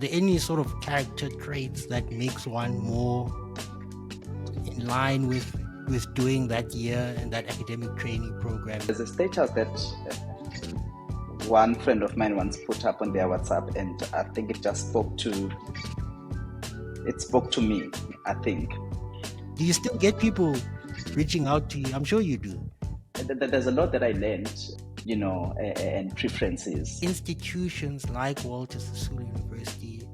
there any sort of character traits that makes one more in line with doing that year and that academic training program? There's a status that one friend of mine once put up on their WhatsApp, and I think it just spoke to me, I think. Do you still get people reaching out to you? I'm sure you do. There's a lot that I learned, and preferences. Institutions like Walter Sisulu University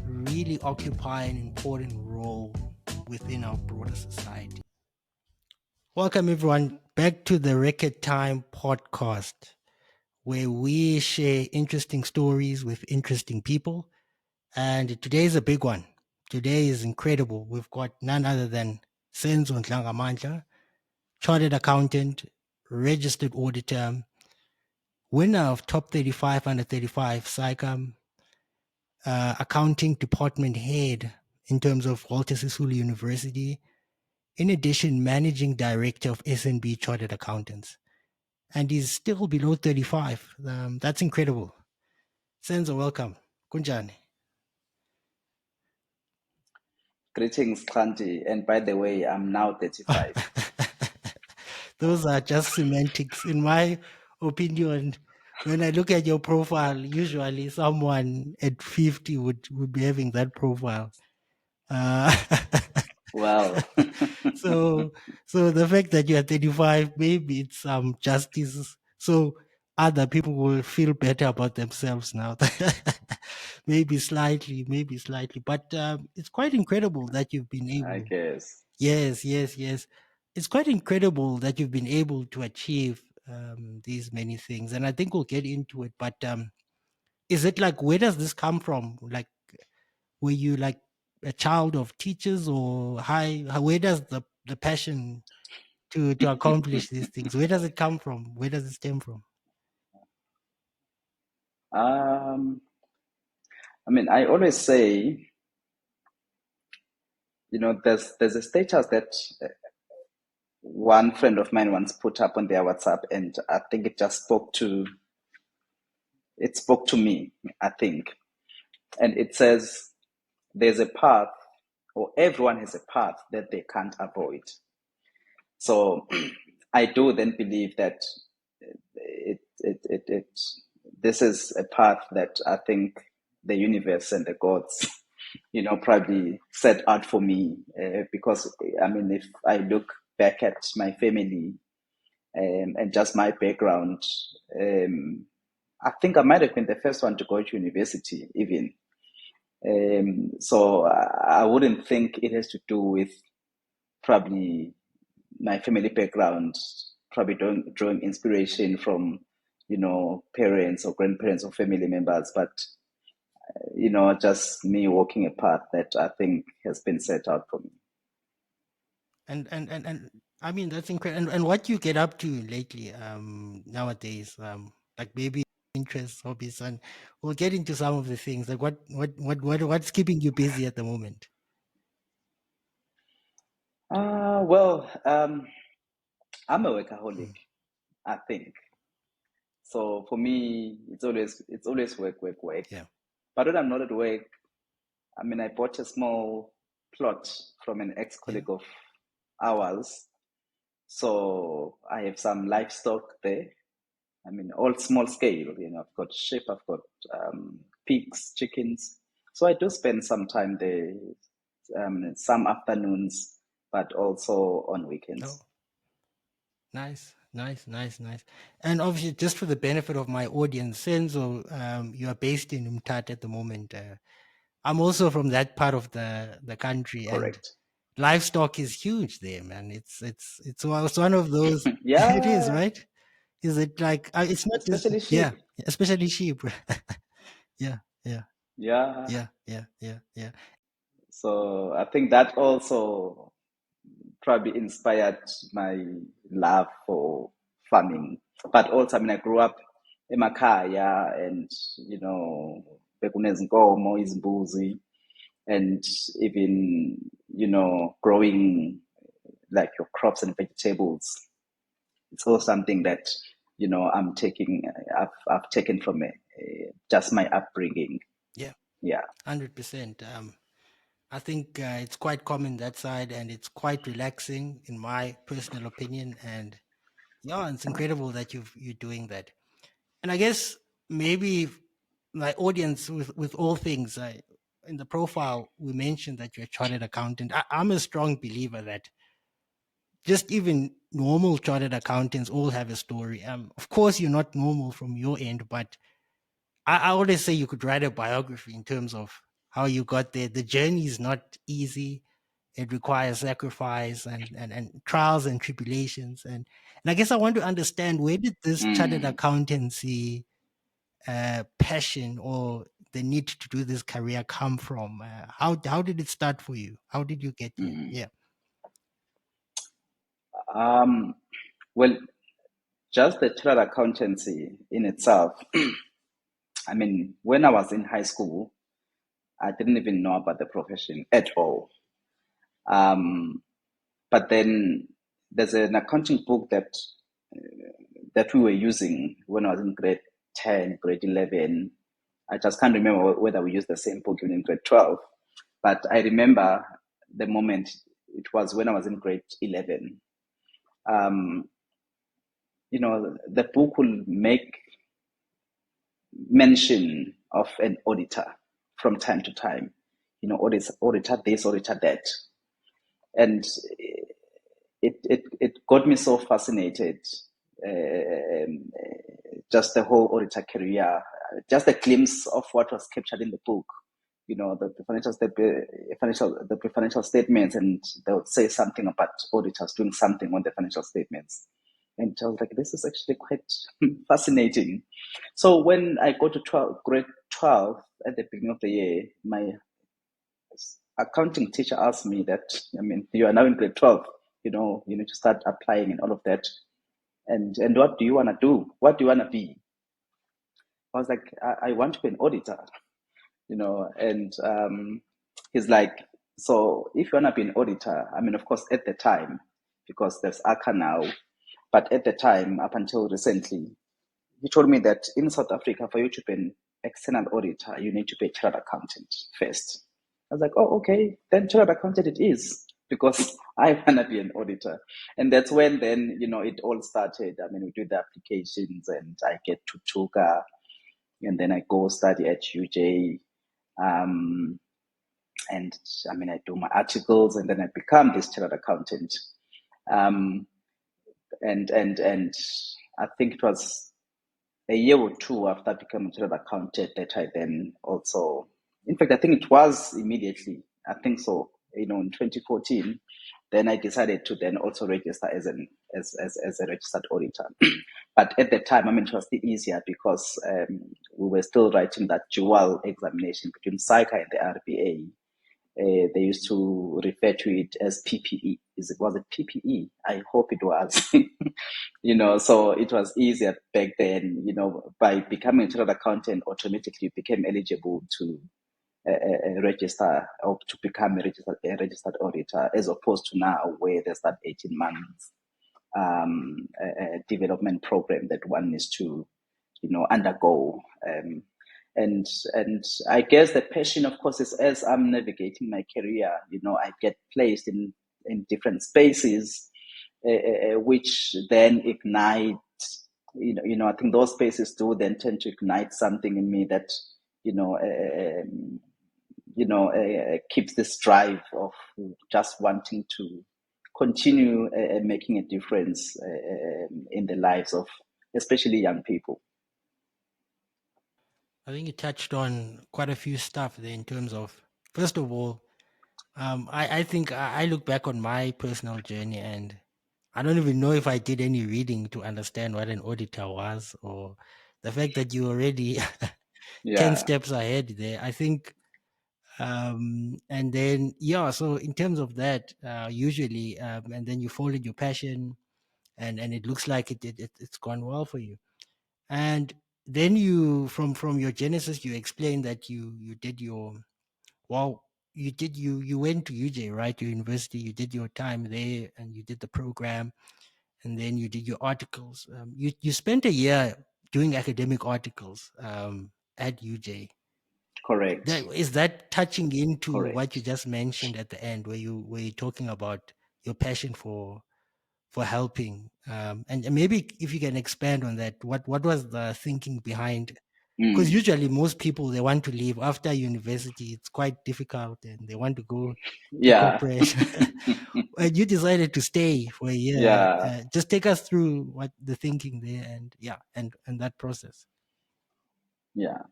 really occupy an important role within our broader society. Welcome everyone back to the Record Tyme podcast, where we share interesting stories with interesting people. And today is a big one. Today is incredible. We've got none other than Senzo Ndlangamandla, chartered accountant, registered auditor, winner of top 35 under 35 SAICA, accounting department head in terms of Walter Sisulu University. In addition, managing director of S&B Chartered Accountants. And he's still below 35. That's incredible. Senzo, welcome. Kunjani. Greetings, Khanti. And by the way, I'm now 35. Those are just semantics. In my opinion, when I look at your profile, usually someone at 50 would be having that profile. Well, so the fact that you're 35, maybe it's justice. So other people will feel better about themselves now. maybe slightly. But it's quite incredible that you've been able. I guess. Yes. It's quite incredible that you've been able to achieve these many things. And I think we'll get into it. But is it like, where does this come from? Like, were you like a child of teachers, or where does the passion to accomplish these things, where does it come from? Where does it stem from? I always say, there's a status that one friend of mine once put up on their WhatsApp, and I think it just spoke to me, I think. And it says, there's a path, or everyone has a path that they can't avoid. So I do then believe that this is a path that I think the universe and the gods, probably set out for me. Because, if I look back at my family and just my background, I think I might have been the first one to go to university, even. So I wouldn't think it has to do with probably my family background, probably drawing inspiration from, parents or grandparents or family members, but, just me walking a path that I think has been set out for me. And that's incredible. And what you get up to lately, nowadays, like maybe interests, hobbies, and we'll get into some of the things. Like what's keeping you busy at the moment? I'm a workaholic, I think. So for me, it's always work. Yeah. But when I'm not at work, I bought a small plot from an ex-colleague of ours. So I have some livestock there. All small scale, I've got sheep, I've got pigs, chickens. So I do spend some time there, some afternoons, but also on weekends. Oh. Nice. And obviously, just for the benefit of my audience, Senzo, you are based in Umtata at the moment. I'm also from that part of the country. Correct. And livestock is huge there, man. It's one of those. Yeah. It is, right? Is it like it's not especially just, sheep? Yeah, especially sheep. yeah. So I think that also probably inspired my love for farming. But also, I grew up in Makaya, and bekunezinkomo, izimbuzi, and even growing like your crops and vegetables. It's all something that I've taken from just my upbringing. Yeah. Yeah. 100%. I think it's quite common that side, and it's quite relaxing, in my personal opinion. And yeah, it's incredible that you're doing that. And I guess maybe my audience, with all things, in the profile we mentioned that you're a chartered accountant. I'm a strong believer that just even normal chartered accountants all have a story. Of course, you're not normal from your end, but I always say you could write a biography in terms of how you got there. The journey is not easy. It requires sacrifice and trials and tribulations. And I guess I want to understand, where did this chartered Mm, accountancy passion or the need to do this career come from? How did it start for you? How did you get here? mm. Yeah. Um, well, just the chartered accountancy in itself. I mean, when I was in high school, I didn't even know about the profession at all. Um, but then there's an accounting book that we were using when I was in grade 10, grade 11. I just can't remember whether we used the same book even in grade 12. But I remember the moment, it was when I was in grade 11. Um, the book will make mention of an auditor from time to time. Auditor this, auditor that. And it got me so fascinated. Um, just the whole auditor career, just a glimpse of what was captured in the book. The financial statements, and they would say something about auditors doing something on the financial statements. And I was like, this is actually quite fascinating. So when I go to grade 12 at the beginning of the year, my accounting teacher asked me that, I mean, you are now in grade 12, you need to start applying and all of that. And what do you want to do? What do you want to be? I was like, I want to be an auditor, and he's like, so if you want to be an auditor, I mean, of course, at the time, because there's ACA now, but at the time, up until recently, he told me that in South Africa, for you to be an external auditor, you need to be a chartered accountant first. I was like, oh, okay, then chartered accountant it is, because I want to be an auditor. And that's when then, it all started. I mean, we do the applications and I get to Tuga, and then I go study at UJ. Um, and I mean, I do my articles, and then I become this chartered accountant. Um, and I think it was a year or two after becoming chartered accountant that I then also, in fact, I think it was immediately, I think so, in 2014, then I decided to then also register as a registered auditor. But at the time, I mean, it was still easier because we were still writing that dual examination between SAICA and the RBA. They used to refer to it as PPE. Was it PPE? I hope it was. So it was easier back then. By becoming a chartered accountant, automatically you became eligible to register or to become a registered auditor, as opposed to now where there's that 18 months development program that one needs to, undergo. And I guess the passion, of course, is as I'm navigating my career, I get placed in different spaces, which then ignite. I think those spaces do then tend to ignite something in me that, you know, keeps this drive of just wanting to continue making a difference in the lives of especially young people. I think you touched on quite a few stuff there in terms of, first of all, I think I look back on my personal journey, and I don't even know if I did any reading to understand what an auditor was, or the fact that you already 10 Yeah. steps ahead there. I think, and then, yeah, so in terms of that, usually, and then you followed your passion, and it looks like it's gone well for you. And then you, from your genesis, you explained that you did your, well, you went to UJ, right? Your university, you did your time there, and you did the program, and then you did your articles. You spent a year doing academic articles at UJ. Correct. Is that touching into what you Correct. just mentioned at the end, where you're talking about your passion for helping, and maybe if you can expand on that, what was the thinking behind? Because Mm. usually most people, they want to leave after university. It's quite difficult, and they want to go to Yeah. corporate. And you decided to stay for a year. Yeah. Just take us through what the thinking there, and yeah, and that process. Yeah.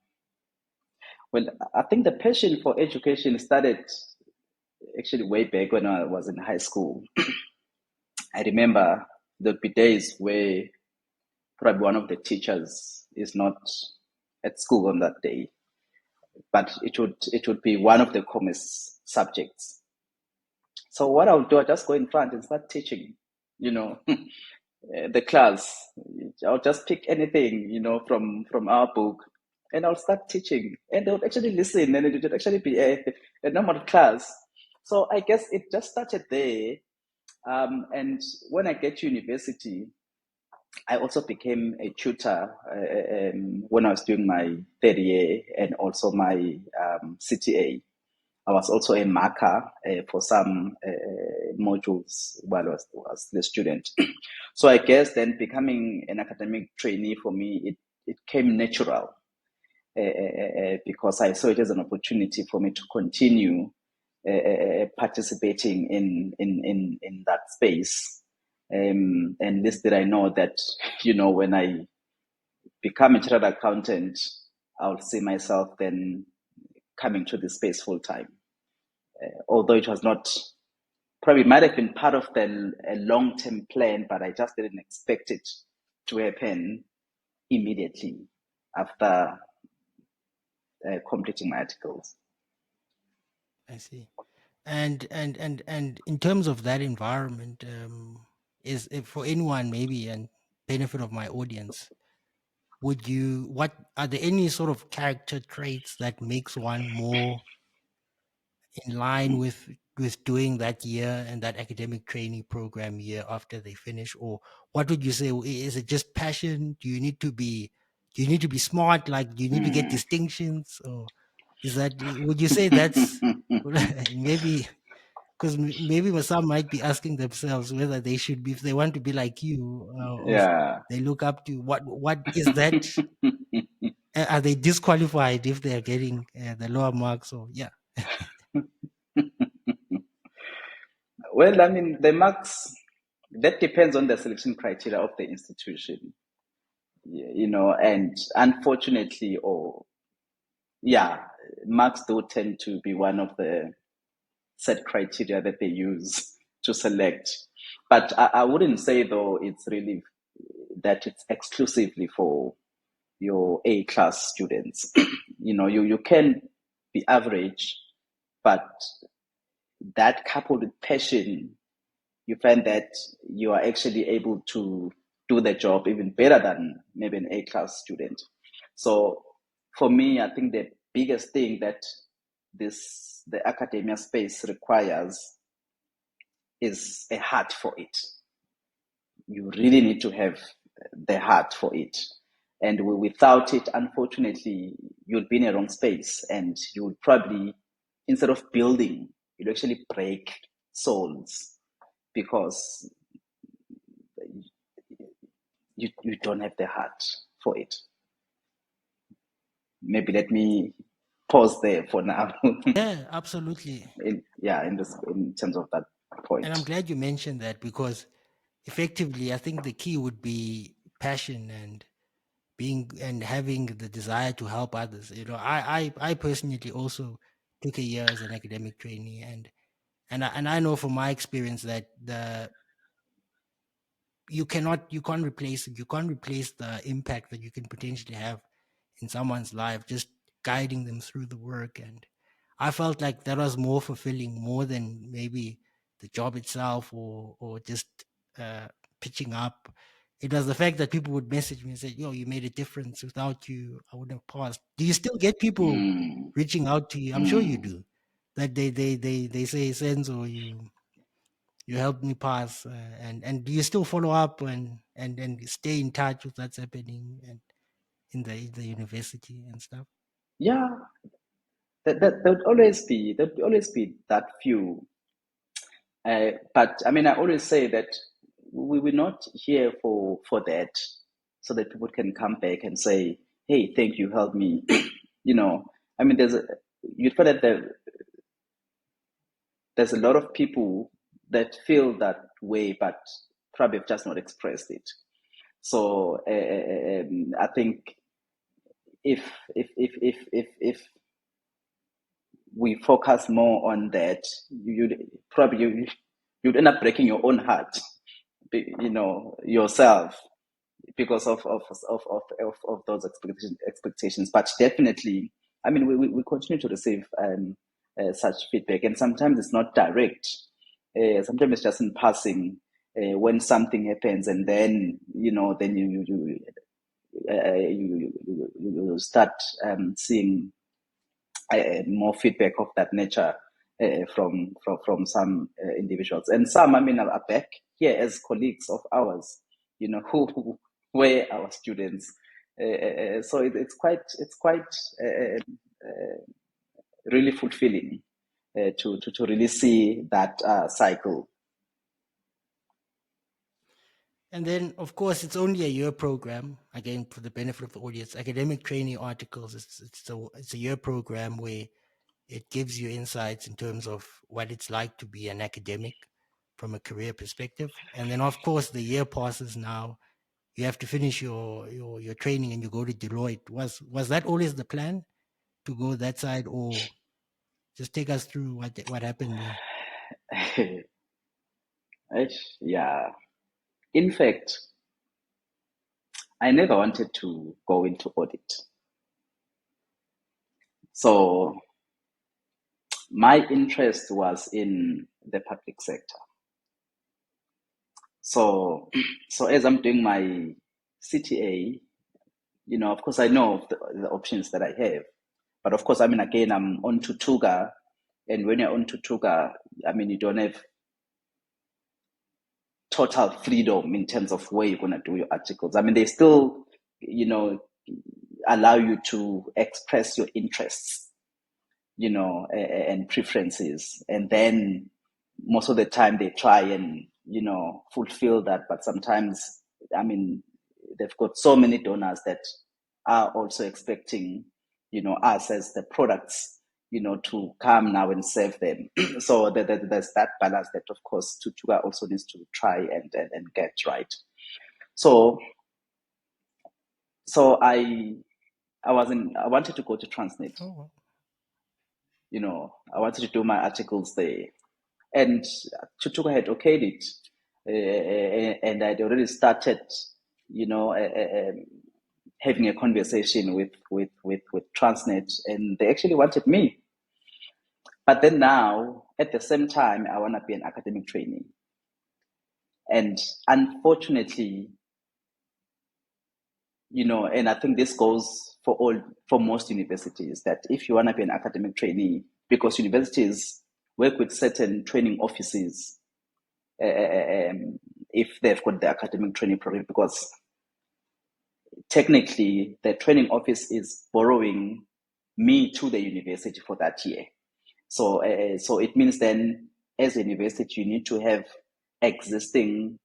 Well, I think the passion for education started actually way back when I was in high school. I remember there'd be days where probably one of the teachers is not at school on that day, but it would be one of the commerce subjects. So what I'll do, I just go in front and start teaching, you know, the class. I'll just pick anything, from our book, and I'll start teaching, and they would actually listen, and it would actually be a normal class. So I guess it just started there. And when I get to university, I also became a tutor when I was doing my third year and also my CTA. I was also a marker for some modules while I was the student. So I guess then becoming an academic trainee for me, it came natural because I saw it as an opportunity for me to continue participating in that space. And this did I know that, when I become a chartered accountant, I'll see myself then coming to this space full time. Although it was not, probably might have been part of the a long term plan, but I just didn't expect it to happen immediately after completing my articles. I see. And in terms of that environment, is if for anyone maybe and benefit of my audience, would you what are there any sort of character traits that makes one more in line with doing that year and that academic training program year after they finish? Or what would you say, is it just passion? Do you need to be smart, like do you need to get Mm. distinctions, or is that, would you say that's maybe, because maybe some might be asking themselves whether they should be, if they want to be like you, or if Yeah. they look up to, what is that, are they disqualified if they are getting the lower marks, or yeah. Well, I mean, the marks, that depends on the selection criteria of the institution, and unfortunately, or yeah, marks do tend to be one of the set criteria that they use to select. But I wouldn't say, though, it's really that it's exclusively for your A class students. You can be average, but that coupled with passion, you find that you are actually able to do the job even better than maybe an A class student. So for me, I think the biggest thing that the academia space requires is a heart for it. You really need to have the heart for it. And without it, unfortunately, you'll be in a wrong space, and you'll probably, instead of building, you'll actually break souls because you don't have the heart for it. Maybe let me pause there for now. Yeah, absolutely. In terms of that And point. I'm glad you mentioned that, because effectively, I think the key would be passion and being and having the desire to help others. I personally also took a year as an academic trainee, and I know from my experience that the you can't replace it. You can't replace the impact that you can potentially have in someone's life, just guiding them through the work. And I felt like that was more fulfilling, more than maybe the job itself, or just uh, pitching up. It was the fact that people would message me and say, "Yo, you made a difference. Without you, I wouldn't have passed." Do you still get people Mm, reaching out to you? I'm sure you mm. do. That they say, "Senzo, you helped me pass," and do you still follow up and stay in touch with what's happening and in the university and stuff? Yeah, there'll always be that few. But I mean, I always say that we're not here for that, so that people can come back and say, "Hey, thank you, help me." I mean, you feel that there's a lot of people that feel that way, but probably have just not expressed it. So I think if we focus more on that, you'd end up breaking your own heart, yourself, because of those expectations. But definitely, I mean, we continue to receive such feedback, and sometimes it's not direct. Sometimes it's just in passing when something happens, and then then you start seeing more feedback of that nature from some individuals, and some, I mean, are back here as colleagues of ours, who were our students. So it's quite really fulfilling to really see that cycle. And then, of course, it's only a year program. Again, for the benefit of the audience, academic training articles. It's a year program where it gives you insights in terms of what it's like to be an academic from a career perspective. And then, of course, the year passes now. You have to finish your training and you go to Deloitte. Was that always the plan, to go that side, or just take us through what happened there? Yeah. In fact, I never wanted to go into audit. So my interest was in the public sector. So as I'm doing my CTA, of course, I know of the options that I have. But of course, I mean, again, I'm on to Tuga. And when you're on to Tuga, I mean, you don't have total freedom in terms of where you're going to do your articles. I mean, they still, allow you to express your interests, and preferences. And then most of the time they try and, fulfill that. But sometimes, I mean, they've got so many donors that are also expecting, us as the products, to come now and serve them. So there's that balance that, of course, Tutuga also needs to try and get right. So I wanted to go to Transnet. Oh, I wanted to do my articles there, and Tutuga had okayed it, and I'd already started, having a conversation with Transnet, and they actually wanted me. But then now, at the same time, I want to be an academic trainee. And unfortunately, and I think this goes for most universities, that if you want to be an academic trainee, because universities work with certain training offices, if they've got the academic training program, because technically the training office is borrowing me to the university for that year. So it means then, as a university, you need to have existing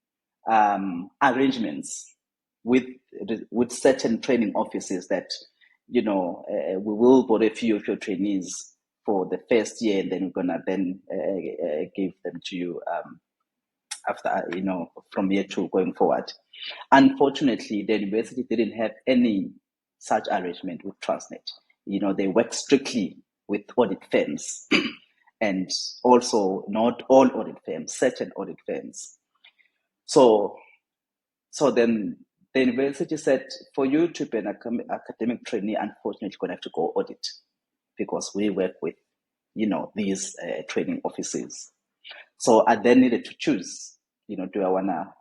arrangements with certain training offices that, we will borrow a few of your trainees for the first year, and then we're gonna then give them to you after, from year 2 going forward. Unfortunately, the university didn't have any such arrangement with Transnet. They work strictly with audit firms, and also not all audit firms, certain audit firms. So then the university said, for you to be an academic trainee, unfortunately, you're going to have to go audit, because we work with, these training offices. So I then needed to choose, do I want to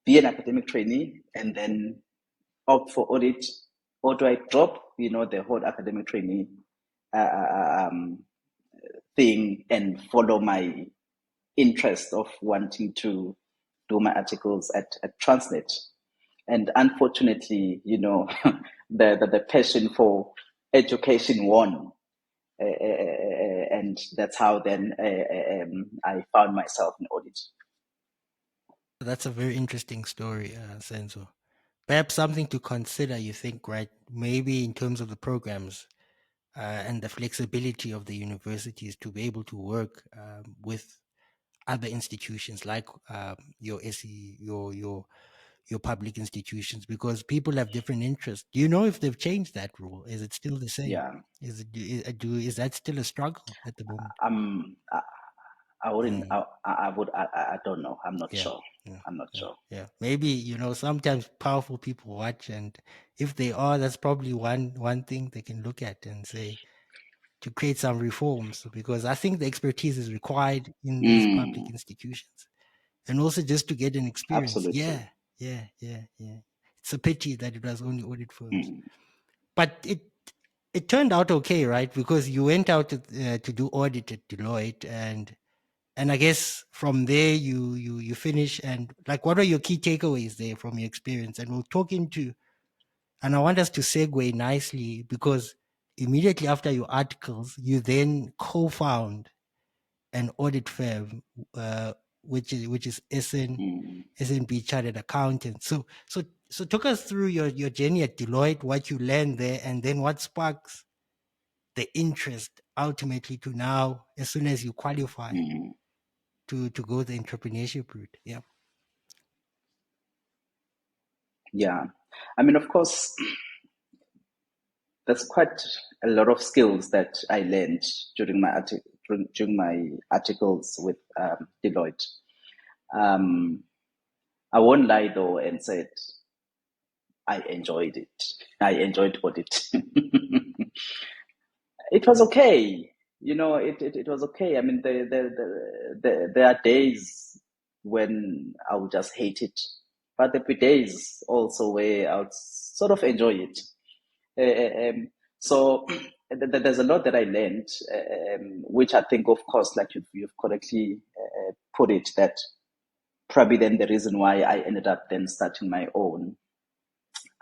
be an academic trainee and then opt for audit, or do I drop, the whole academic trainee thing and follow my interest of wanting to do my articles at Transnet? And unfortunately, the passion for education won. and that's how then I found myself in audit. That's a very interesting story, Senzo. Perhaps something to consider, you think, right? Maybe in terms of the programs and the flexibility of the universities to be able to work with other institutions like your SE, your public institutions, because people have different interests. Do you know if they've changed that rule? Is it still the same? Yeah. Is that still a struggle at the moment? I wouldn't. Mm, I don't know. I'm not yeah, sure. yeah, I'm not yeah, sure. yeah. Maybe sometimes powerful people watch, and if they are, that's probably one thing they can look at and say to create some reforms, because I think the expertise is required in these public Mm, institutions, and also just to get an experience. absolutely. Yeah, yeah, yeah, yeah. It's a pity that it was only audit firms, Mm, but it turned out okay, right? Because you went out to do audit at Deloitte, and I guess from there you finish. And like, what are your key takeaways there from your experience? And we'll talk into, and I want us to segue nicely, because immediately after your articles, you then co-found an audit firm, uh, which is mm, SNB Chartered Accountant. So talk us through your journey at Deloitte, what you learned there, and then what sparks the interest ultimately to now, as soon as you qualify, mm. to go the entrepreneurship route. Yeah. Yeah. I mean, of course, there's quite a lot of skills that I learned during my articles with Deloitte. Um, I won't lie though and said I enjoyed it. I enjoyed audit. It was okay. It was okay. I mean, there are days when I would just hate it, but there be days also where I would sort of enjoy it. So there's a lot that I learned, which I think, of course, like you've correctly put it, that probably then the reason why I ended up then starting my own.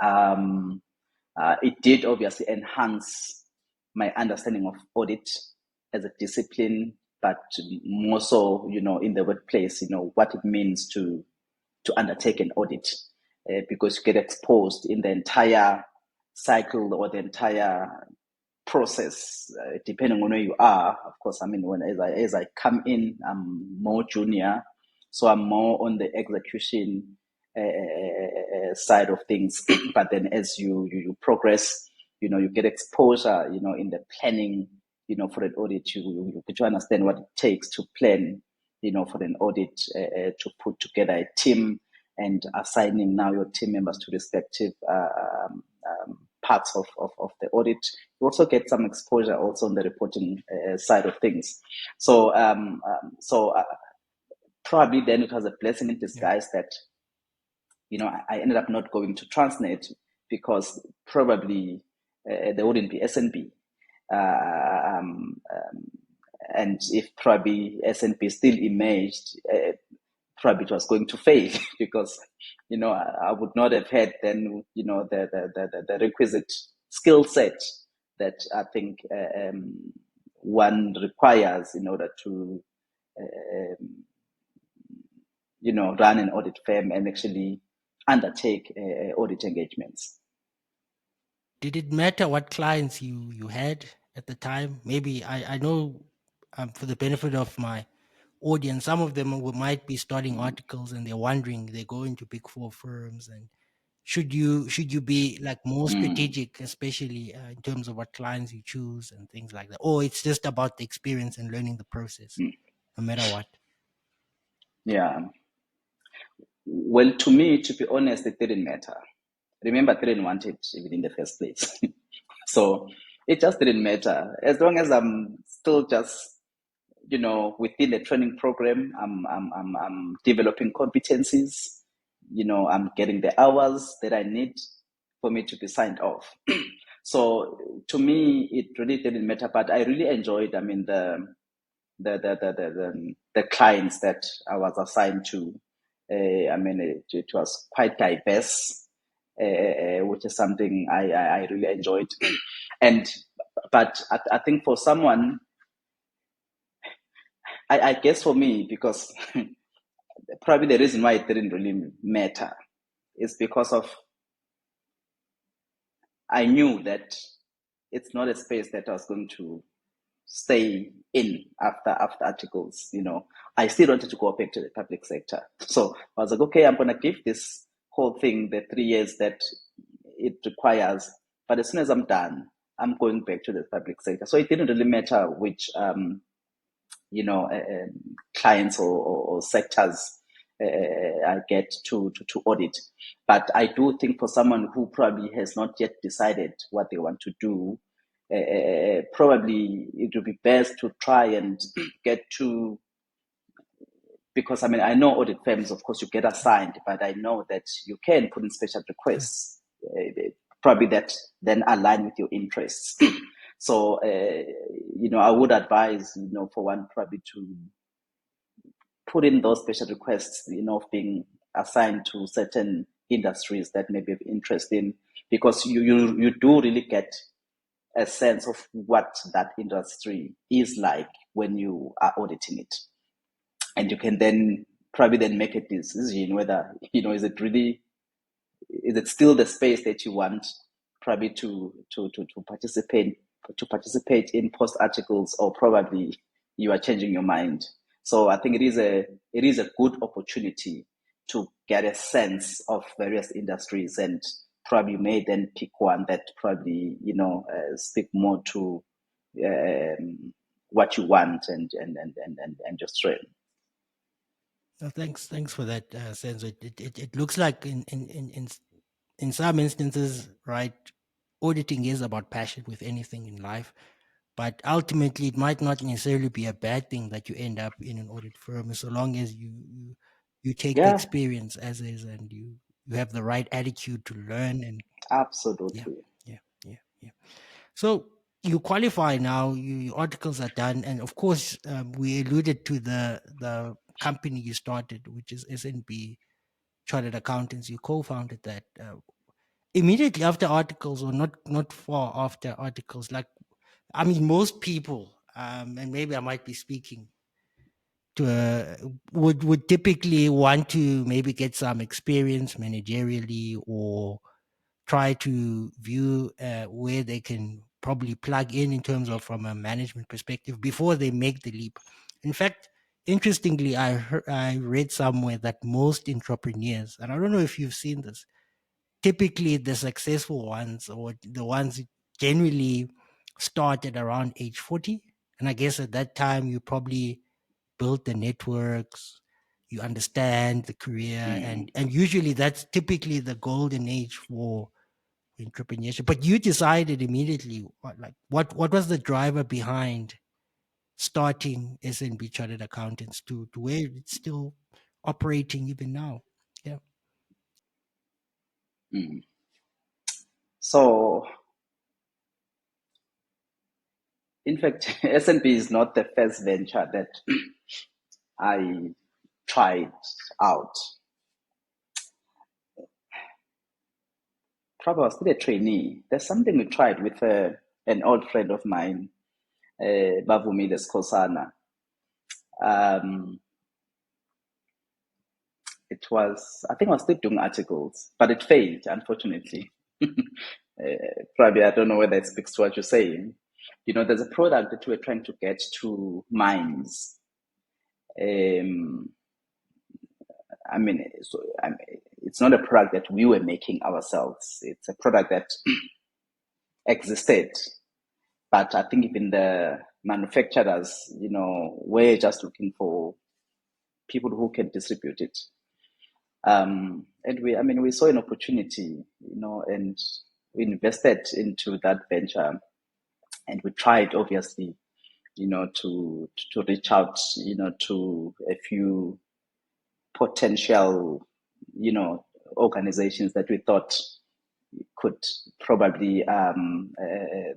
Um, it did obviously enhance my understanding of audit as a discipline, but more so, in the workplace, what it means to undertake an audit, because you get exposed in the entire cycle or the entire process, depending on where you are. Of course, I mean, as I come in, I'm more junior, so I'm more on the execution side of things. But then, as you progress, you get exposure, in the planning, for an audit. You get to understand what it takes to plan, for an audit, to put together a team and assigning now your team members to respective parts of the audit. You also get some exposure also on the reporting side of things. So probably then it was a blessing in Yeah. disguise that I ended up not going to Transnet, because probably there wouldn't be SNB. And if probably SNB still emerged, probably it was going to fail because I would not have had then the requisite skill set that I think one requires in order to run an audit firm and actually undertake audit engagements. Did it matter what clients you had at the time? Maybe I know, for the benefit of my audience, some of them might be starting articles and they're wondering, they go into big four firms, and should you be like more Mm, strategic, especially in terms of what clients you choose and things like that, or it's just about the experience and learning the process mm. no matter what? Yeah. Well, to me, to be honest, it didn't matter. Remember, I didn't want it even in the first place. So it just didn't matter. As long as I'm still just, within the training program, I'm developing competencies, I'm getting the hours that I need for me to be signed off. So to me, it really didn't matter, but I really enjoyed, I mean, the clients that I was assigned to. I mean, it was quite diverse, which is something I really enjoyed. And But I think for someone, I guess for me, because probably the reason why it didn't really matter is because of I knew that it's not a space that I was going to stay in after articles. I still wanted to go back to the public sector. So I was like, okay, I'm gonna give this whole thing the 3 years that it requires. But as soon as I'm done, I'm going back to the public sector. So it didn't really matter which clients or sectors I get to audit. But I do think for someone who probably has not yet decided what they want to do, probably it would be best to try and get to, because I know audit firms, of course, you get assigned, but I know that you can put in special requests, probably that then align with your interests. So, I would advise, for one, probably to put in those special requests, of being assigned to certain industries that may be of interest in, because you do really get a sense of what that industry is like when you are auditing it. And you can then probably then make a decision whether, is it still the space that you want probably to participate in post articles, or probably you are changing your mind. So I think it is a good opportunity to get a sense of various industries, and probably you may then pick one that probably speak more to what you want and your strength. Thanks for that, Senzo. It looks like in some instances, right, auditing is about passion with anything in life, but ultimately it might not necessarily be a bad thing that you end up in an audit firm, so long as you take the Yeah, experience as is, and you have the right attitude to learn. And yeah, absolutely. yeah. So you qualify now, your articles are done, and of course, we alluded to the company you started, which is SNB Chartered Accountants. You co-founded that immediately after articles, or not far after articles. Like, I mean, most people, and maybe I might be speaking to would typically want to maybe get some experience managerially, or try to view where they can probably plug in terms of from a management perspective before they make the leap. In fact, interestingly, I read somewhere that most entrepreneurs, and I don't know if you've seen this, typically the successful ones, or the ones who generally start at around age 40. And I guess at that time you probably built the networks, you understand the career, Mm. and usually that's typically the golden age for entrepreneurship. But you decided immediately, what was the driver behind starting SNB Chartered Accountants to where it's still operating even now? Yeah. Mm. So, in fact, S&P is not the first venture that I tried out. Probably I was still a trainee. There's something we tried with an old friend of mine, Bavumi Skosana. Um, I think I was still doing articles, but it failed, unfortunately. Probably, I don't know whether it speaks to what you're saying. There's a product that we're trying to get to mines. Um, it's not a product that we were making ourselves. It's a product that existed, but I think even the manufacturers, were just looking for people who can distribute it. And we saw an opportunity, and we invested into that venture, and we tried, obviously, to reach out, to a few potential, organizations that we thought could probably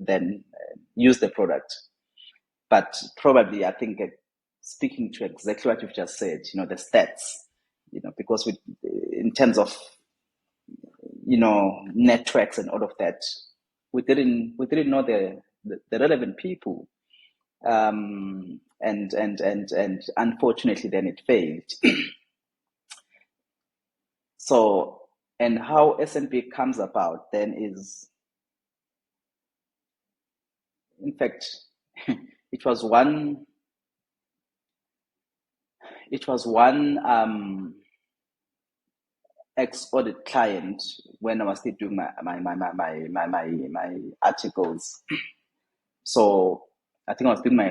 then use the product. But probably, I think, speaking to exactly what you've just said, the stats, because in terms of, networks and all of that, we didn't know the relevant people. And unfortunately, then it failed. So, and how S&P comes about then is, in fact, it was one ex-audit client when I was still doing my articles. So I think I was doing my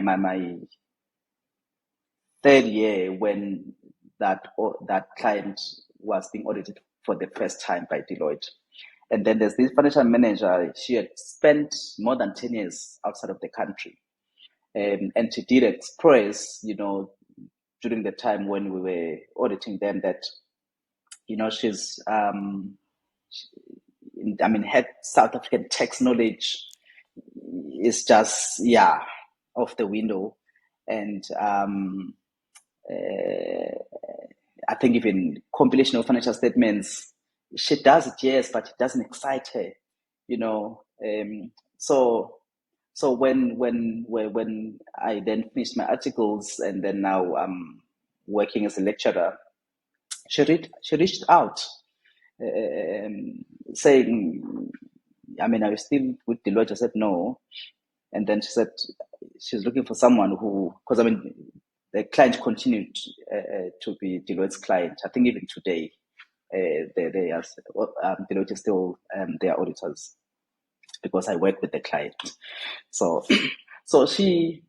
third year when that client was being audited for the first time by Deloitte. And then there's this financial manager. She had spent more than 10 years outside of the country. And she did express, during the time when we were auditing them, that, she's, her South African tax knowledge is just, off the window. And I think even compilation of financial statements, she does it, yes, but it doesn't excite her, So when I then finished my articles and then now I'm working as a lecturer, she reached out, saying, are you still with Deloitte? I said no, and then she said she's looking for someone who, because the client continued to be Deloitte's client. I think even today, Deloitte is still their auditors, because I work with the client. So she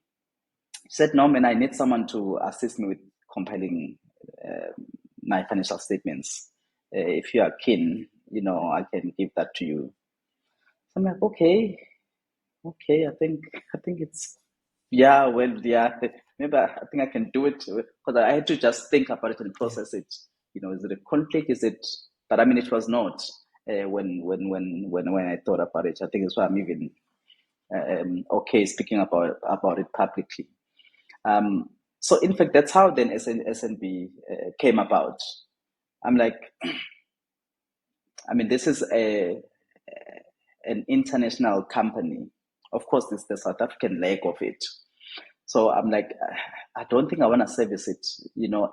said, no, man, I need someone to assist me with compiling my financial statements. If you are keen, I can give that to you. So I'm like, okay, I think it's, maybe I think I can do it, because I had to just think about it and process it. Is it a conflict? Is it? But it was not. When I thought about it, I think it's why I'm even okay speaking about it publicly. So in fact, that's how then S&B came about. I'm like, this is an international company. Of course, this is the South African leg of it. So I'm like, I don't think I want to service it,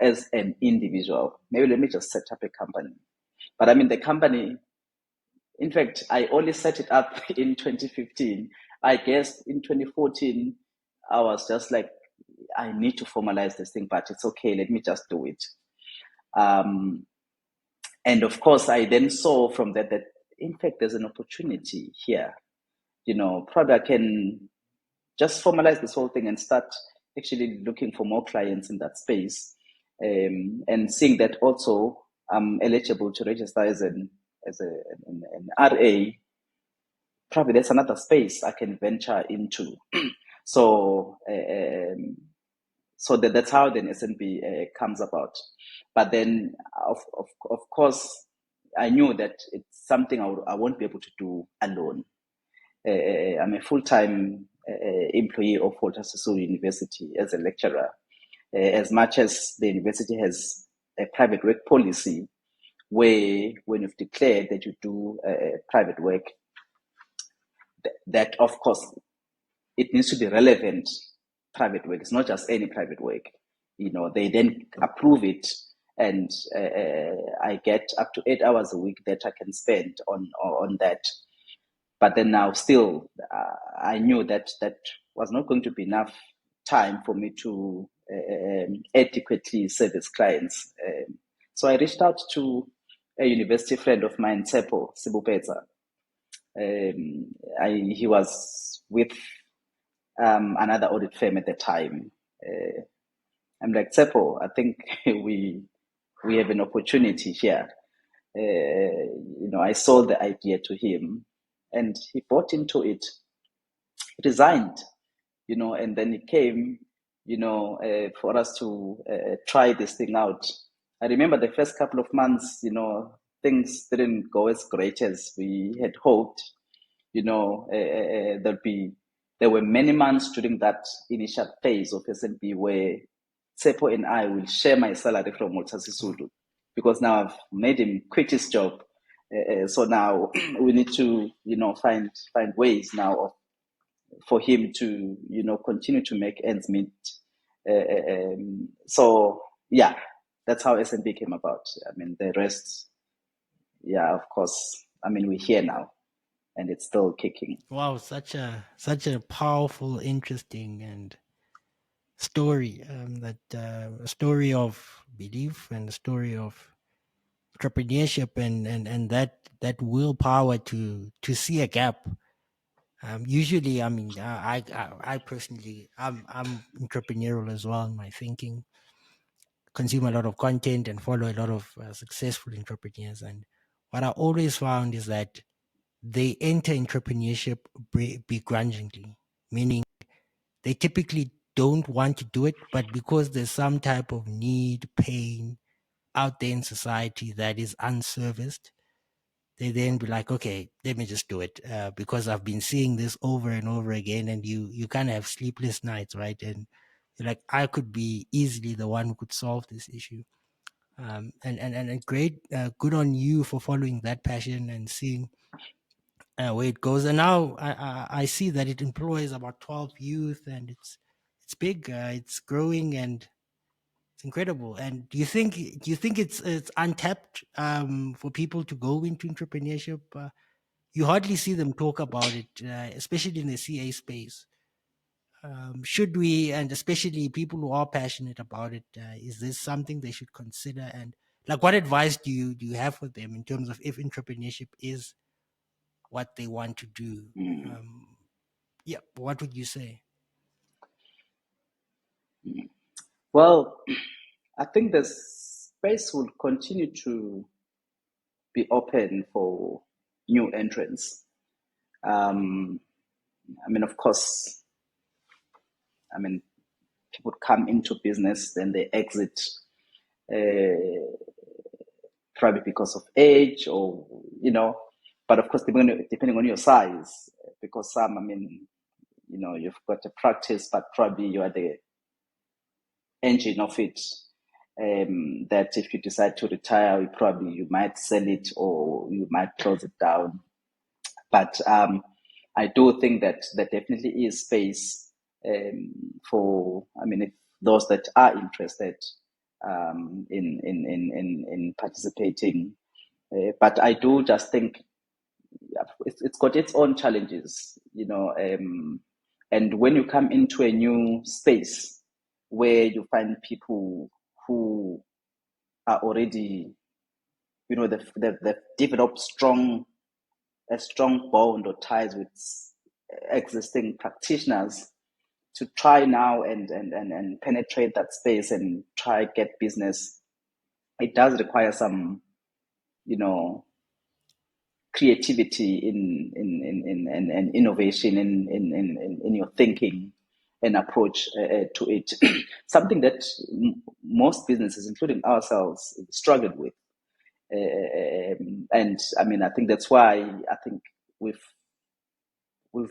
as an individual. Maybe let me just set up a company. But the company, in fact, I only set it up in 2015. I guess in 2014, I was just like, I need to formalize this thing, but it's okay, let me just do it. And of course, I then saw from that in fact, there's an opportunity here. Probably I can just formalize this whole thing and start actually looking for more clients in that space, and seeing that also I'm eligible to register as an RA. Probably there's another space I can venture into. So that's how then S&P comes about. But then, of course, I knew that it's something I won't be able to do alone. I'm a full-time employee of Walter Sisulu University as a lecturer. As much as the university has a private work policy, where when you've declared that you do private work, that of course it needs to be relevant private work. It's not just any private work. They then approve it, and I get up to 8 hours a week that I can spend on that. But then now still, I knew that was not going to be enough time for me to adequately service clients. So I reached out to a university friend of mine, Tsepo Sibupeza. He was with another audit firm at the time. I'm like, Tsepo, I think we have an opportunity here. I sold the idea to him, and he bought into it. He resigned, and then he came, for us to try this thing out. I remember the first couple of months, things didn't go as great as we had hoped. There were many months during that initial phase of S&P where Tsepo and I will share my salary from Walter Sisulu, because now I've made him quit his job. So now we need to, find ways now of for him to, continue to make ends meet. So yeah, that's how SNB came about. I mean, the rest, yeah, of course. I mean, we're here now, and it's still kicking. Wow, such a powerful, interesting, and story. That a story of belief and a story of entrepreneurship, and that willpower to see a gap. Usually, I mean, I personally, I'm entrepreneurial as well in my thinking. Consume a lot of content and follow a lot of successful entrepreneurs. And what I always found is that they enter entrepreneurship begrudgingly, meaning they typically don't want to do it, but because there's some type of need, pain out there in society that is unserviced, they then be like, okay, let me just do it because I've been seeing this over and over again, and you kind of have sleepless nights, right? And you're like, I could be easily the one who could solve this issue. And great, good on you for following that passion and seeing where it goes. And now I see that it employs about 12 youth, and it's big, it's growing, and it's incredible. And do you think it's untapped for people to go into entrepreneurship? You hardly see them talk about it, especially in the CA space. Should we, and especially people who are passionate about it, is this something they should consider? And like, what advice do you have for them in terms of if entrepreneurship is what they want to do? Mm. Um, yeah, what would you say? Well, I think the space will continue to be open for new entrants. Um, I mean, of course, I mean, people come into business, then they exit, uh, probably because of age or, but of course, depending on your size, because some, I mean, you've got a practice, but probably you are the engine of it. That if you decide to retire, you might sell it or you might close it down. But I do think that there definitely is space for, I mean, if those that are interested in participating. But I do just think it's got its own challenges, and when you come into a new space where you find people who are already, they've developed a strong bond or ties with existing practitioners, to try now and penetrate that space and try get business, it does require some, you know, creativity in innovation in your thinking and approach to it. Something that most businesses, including ourselves, struggled with. And I mean, I think that's why I think we've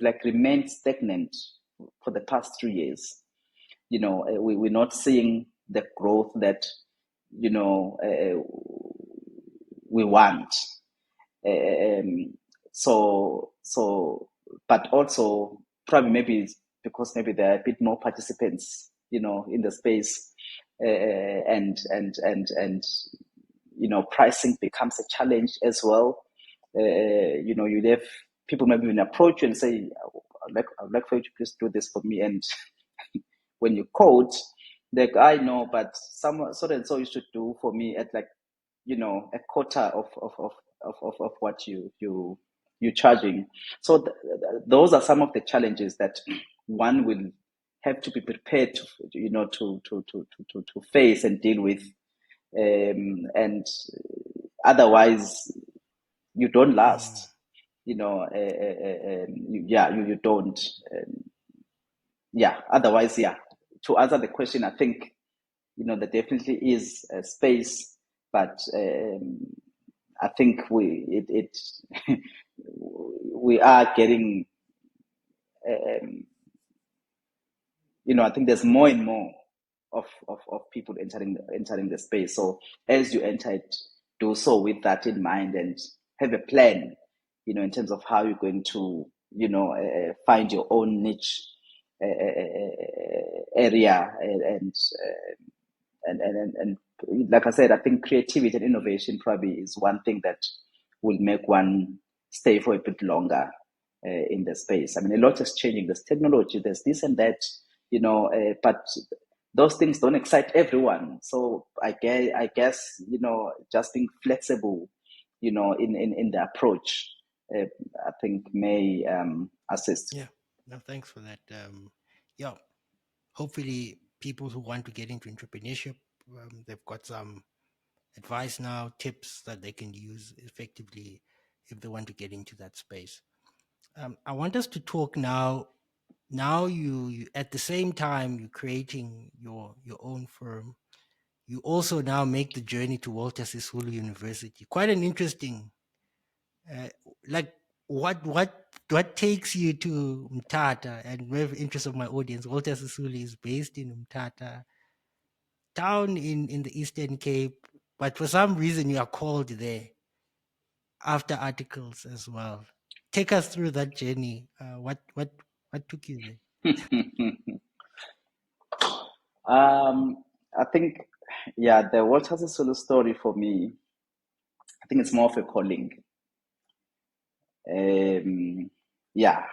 like remained stagnant for the past 3 years. We're not seeing the growth that we want. So, but also probably maybe it's because maybe there are a bit more participants, in the space, and pricing becomes a challenge as well. You have people maybe even approach you and say, I'd like for you to please do this for me. And when you quote, like, I know, but someone so and so you should do for me at like, a quarter of what you're charging. So those are some of the challenges that one will have to be prepared to, to face and deal with. And otherwise you don't Mm, last, you don't. Otherwise, to answer the question, I think, there definitely is a space, but I think we are getting, I think there's more and more of people entering the space. So as you enter it, do so with that in mind and have a plan, in terms of how you're going to, find your own niche area, and like I said, I think creativity and innovation probably is one thing that will make one stay for a bit longer in the space. I mean, a lot is changing. There's technology, there's this and that, but those things don't excite everyone. So I guess just being flexible, in the approach, I think may assist. Yeah. No, thanks for that. Yeah. Hopefully, people who want to get into entrepreneurship, they've got some advice now, tips that they can use effectively if they want to get into that space. I want us to talk now. Now, you at the same time you're creating your own firm. You also now make the journey to Walter Sisulu University. Quite an interesting, uh, like what takes you to Umtata? And with interest of my audience, Walter Sisulu is based in Umtata, town in the Eastern Cape, but for some reason you are called there after articles as well. Take us through that journey. What took you there? I think, yeah, the Walter Sisulu story for me, I think it's more of a calling. Yeah,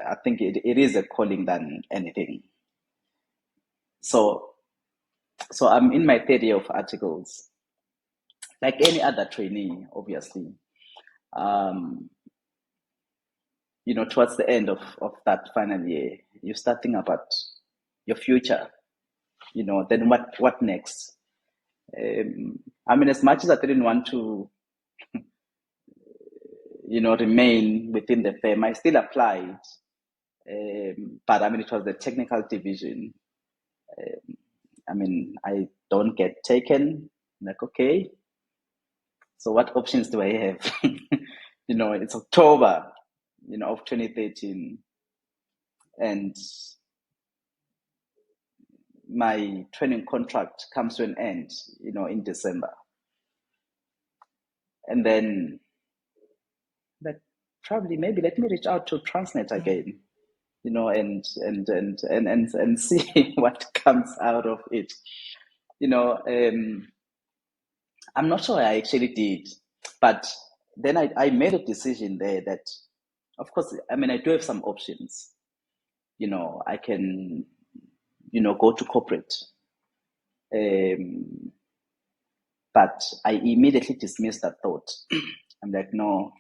I think it is a calling than anything. So I'm in my third year of articles, like any other trainee, obviously. Um, towards the end of that final year, you start thinking about your future. Then what next? I mean, as much as I didn't want to, remain within the firm, I still applied. But I mean, it was the technical division. I mean, I don't get taken. I'm like, okay, so what options do I have? It's October, of 2013, and my training contract comes to an end, in December. And then, like, probably maybe let me reach out to Transnet again, and see what comes out of it. I'm not sure I actually did, but then I made a decision there that, of course, I mean, I do have some options. I can, go to corporate. But I immediately dismissed that thought. I'm like, no,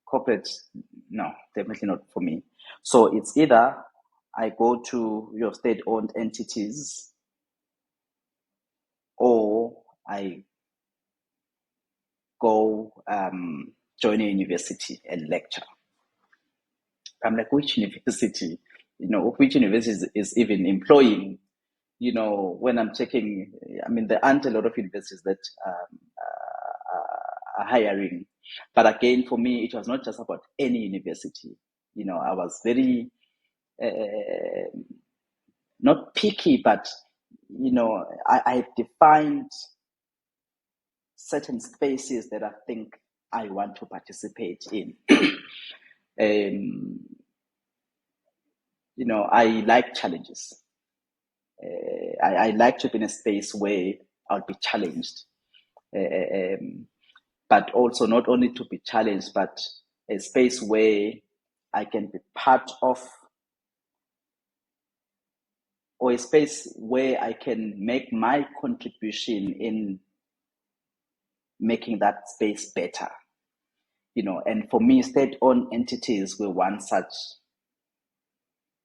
corporate, no, definitely not for me. So it's either I go to your state-owned entities, or I go join a university and lecture. I'm like, which university? Which university is even employing? When I'm checking, I mean, there aren't a lot of universities that are hiring. But again, for me, it was not just about any university. I was very not picky, but I defined certain spaces that I think I want to participate in. I like challenges. I like to be in a space where I'll be challenged, but also not only to be challenged, but a space where I can be part of, or a space where I can make my contribution in making that space better. And for me, state-owned entities were one such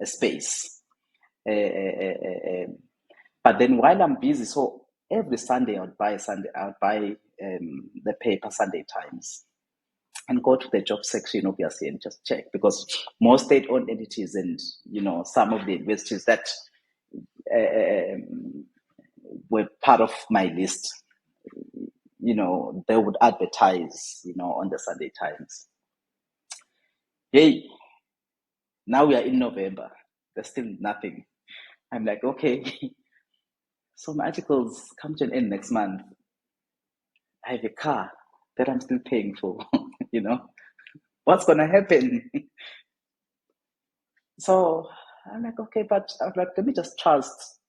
a space. But then while I'm busy, so every Sunday I would buy the paper Sunday Times and go to the job section, obviously, and just check, because most state-owned entities and some of the universities that were part of my list, they would advertise, on the Sunday Times. Hey, now we are in November. There's still nothing. I'm like, okay, so my articles come to an end next month. I have a car that I'm still paying for, What's gonna happen? So I'm like, okay, but I'm like, let me just trust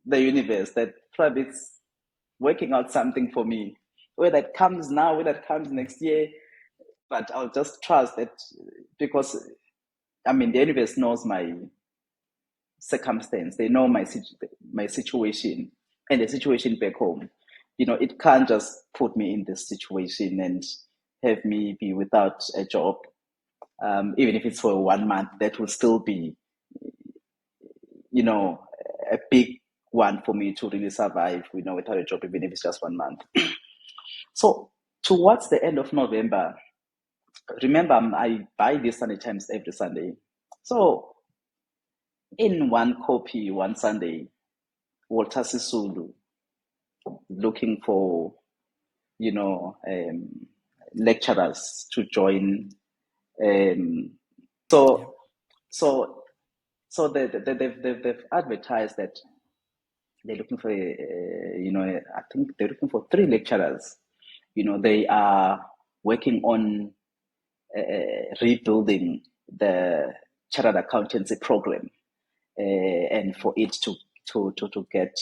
the universe that probably it's working out something for me. Whether it comes now, whether it comes next year, but I'll just trust that because I mean the universe knows my circumstance. They know my situation and the situation back home. You know, it can't just put me in this situation and have me be without a job. Even if it's for 1 month, that will still be, you know, a big one for me to really survive, you know, without a job, even if it's just 1 month. So towards the end of November, remember I buy these Sunday Times every Sunday. So in one copy, one Sunday, Walter Sisulu looking for, you know, lecturers to join. Um, Yeah. so so so they've advertised that they're looking for you know, I think they're looking for 3 lecturers. You know, they are working on rebuilding the chartered accountancy program, and for it to get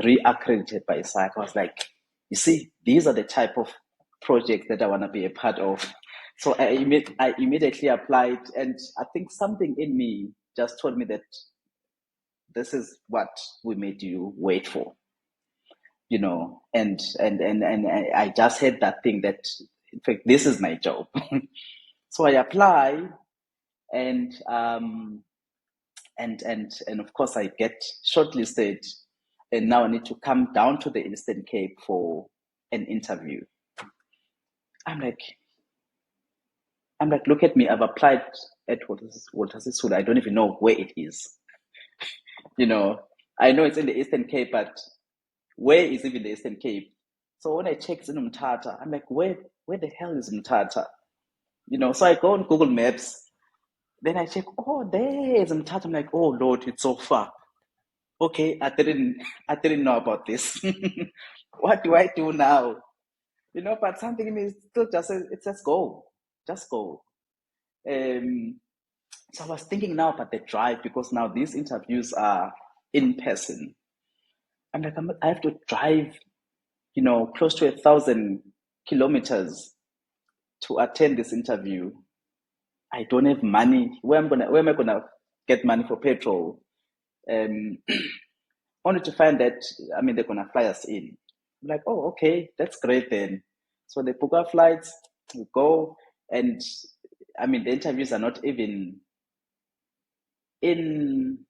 re-accredited by SAICA. I was like, you see, these are the type of projects that I want to be a part of. So I immediately applied, and I think something in me just told me that this is what we made you wait for, you know. And I just had that thing that, in fact, this is my job. So I apply, and and of course I get shortlisted, and now I need to come down to the Eastern Cape for an interview. I'm like, look at me. I've applied at Walter Sisulu. I don't even know where it is. You know, I know it's in the Eastern Cape, but where is even the Eastern Cape? So when I check it's in Umtata, I'm like, where the hell is Umtata? You know, so I go on Google Maps. Then I check, oh, there is Umtata. I'm like, oh Lord, it's so far. Okay, I didn't know about this. What do I do now? You know, but something in me still just says, it's just go. Just go. Um, so I was thinking now about the drive, because now these interviews are in person. I'm like, I have to drive, you know, close to 1,000 kilometers to attend this interview. I don't have money. Where am I gonna get money for petrol? Um, only to find that, I mean, they're gonna fly us in. I'm like, oh, okay, that's great then. So they book our flights, we go, and I mean, the interviews are not even in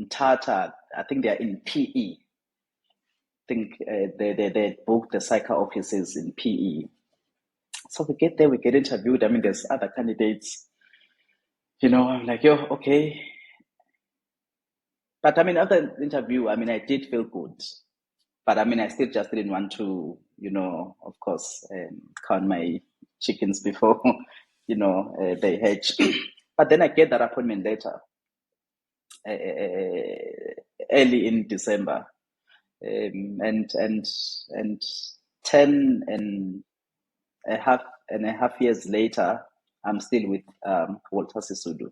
Tata. I think they are in PE. I think they booked the SAICA offices in PE. So we get there, we get interviewed. I mean, there's other candidates. You know, I'm like, yo, okay. But I mean, after the interview, I mean, I did feel good. But I mean, I still just didn't want to, you know, of course, count my chickens before, you know, they hatch. But then I get that appointment later, early in December, and 10 and a half years later, I'm still with Walter Sisulu,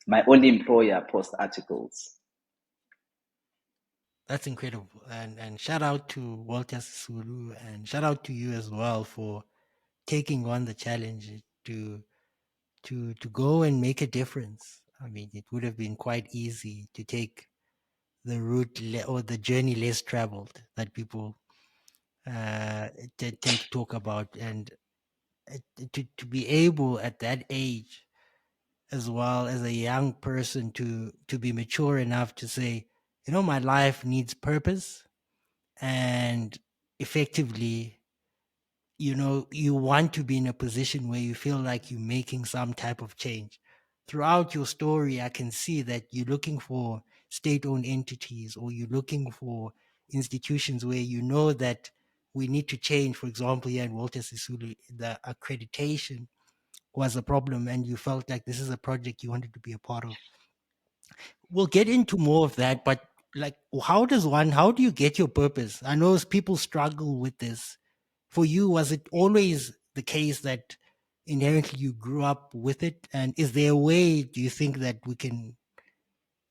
my only employer post articles. That's incredible. And shout out to Walter Sisulu, and shout out to you as well for taking on the challenge to to go and make a difference. I mean, it would have been quite easy to take the or the journey less traveled that people tend to talk about, and to be able at that age, as well as a young person, to be mature enough to say, you know, my life needs purpose, and effectively, you know, you want to be in a position where you feel like you're making some type of change. Throughout your story, I can see that you're looking for state-owned entities, or you're looking for institutions where you know that we need to change. For example, here in Walter Sisulu, the accreditation was a problem, and you felt like this is a project you wanted to be a part of. We'll get into more of that, but like, how do you get your purpose? I know people struggle with this for you, was it always the case that inherently you grew up with it? And is there a way, do you think, that we can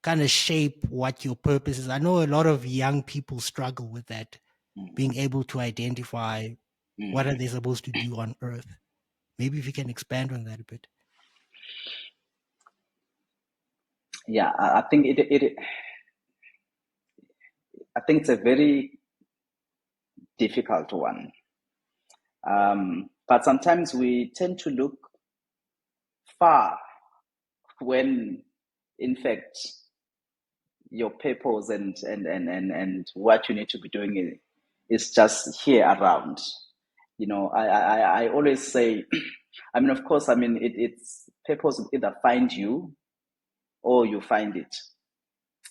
kind of shape what your purpose is? I know a lot of young people struggle with that, being able to identify what are they supposed to do on earth. Maybe if you can expand on that a bit. Yeah, I think I think it's a very difficult one. But sometimes we tend to look far when, in fact, your purpose and what you need to be doing is just here around. I always say, I mean, of course, I mean, it's purpose will either find you or you find it.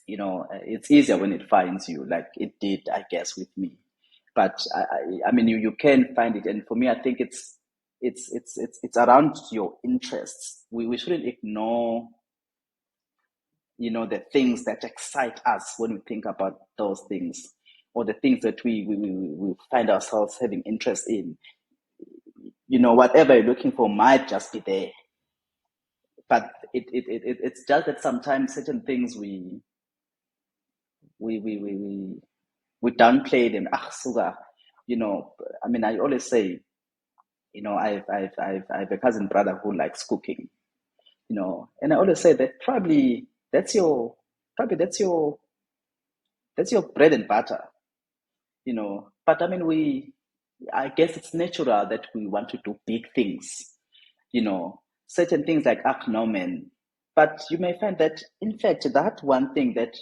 It's easier when it finds you, like it did, I guess, with me. But I mean, you can find it, and for me, I think it's around your interests. We shouldn't ignore, the things that excite us when we think about those things, or the things that we find ourselves having interest in. Whatever you're looking for might just be there, but it's just that sometimes certain things we downplay them. Suga, I mean, I always say, I've a cousin brother who likes cooking, and I always say that probably that's your bread and butter, But I mean, I guess it's natural that we want to do big things, certain things like no man. But you may find that, in fact, that one thing that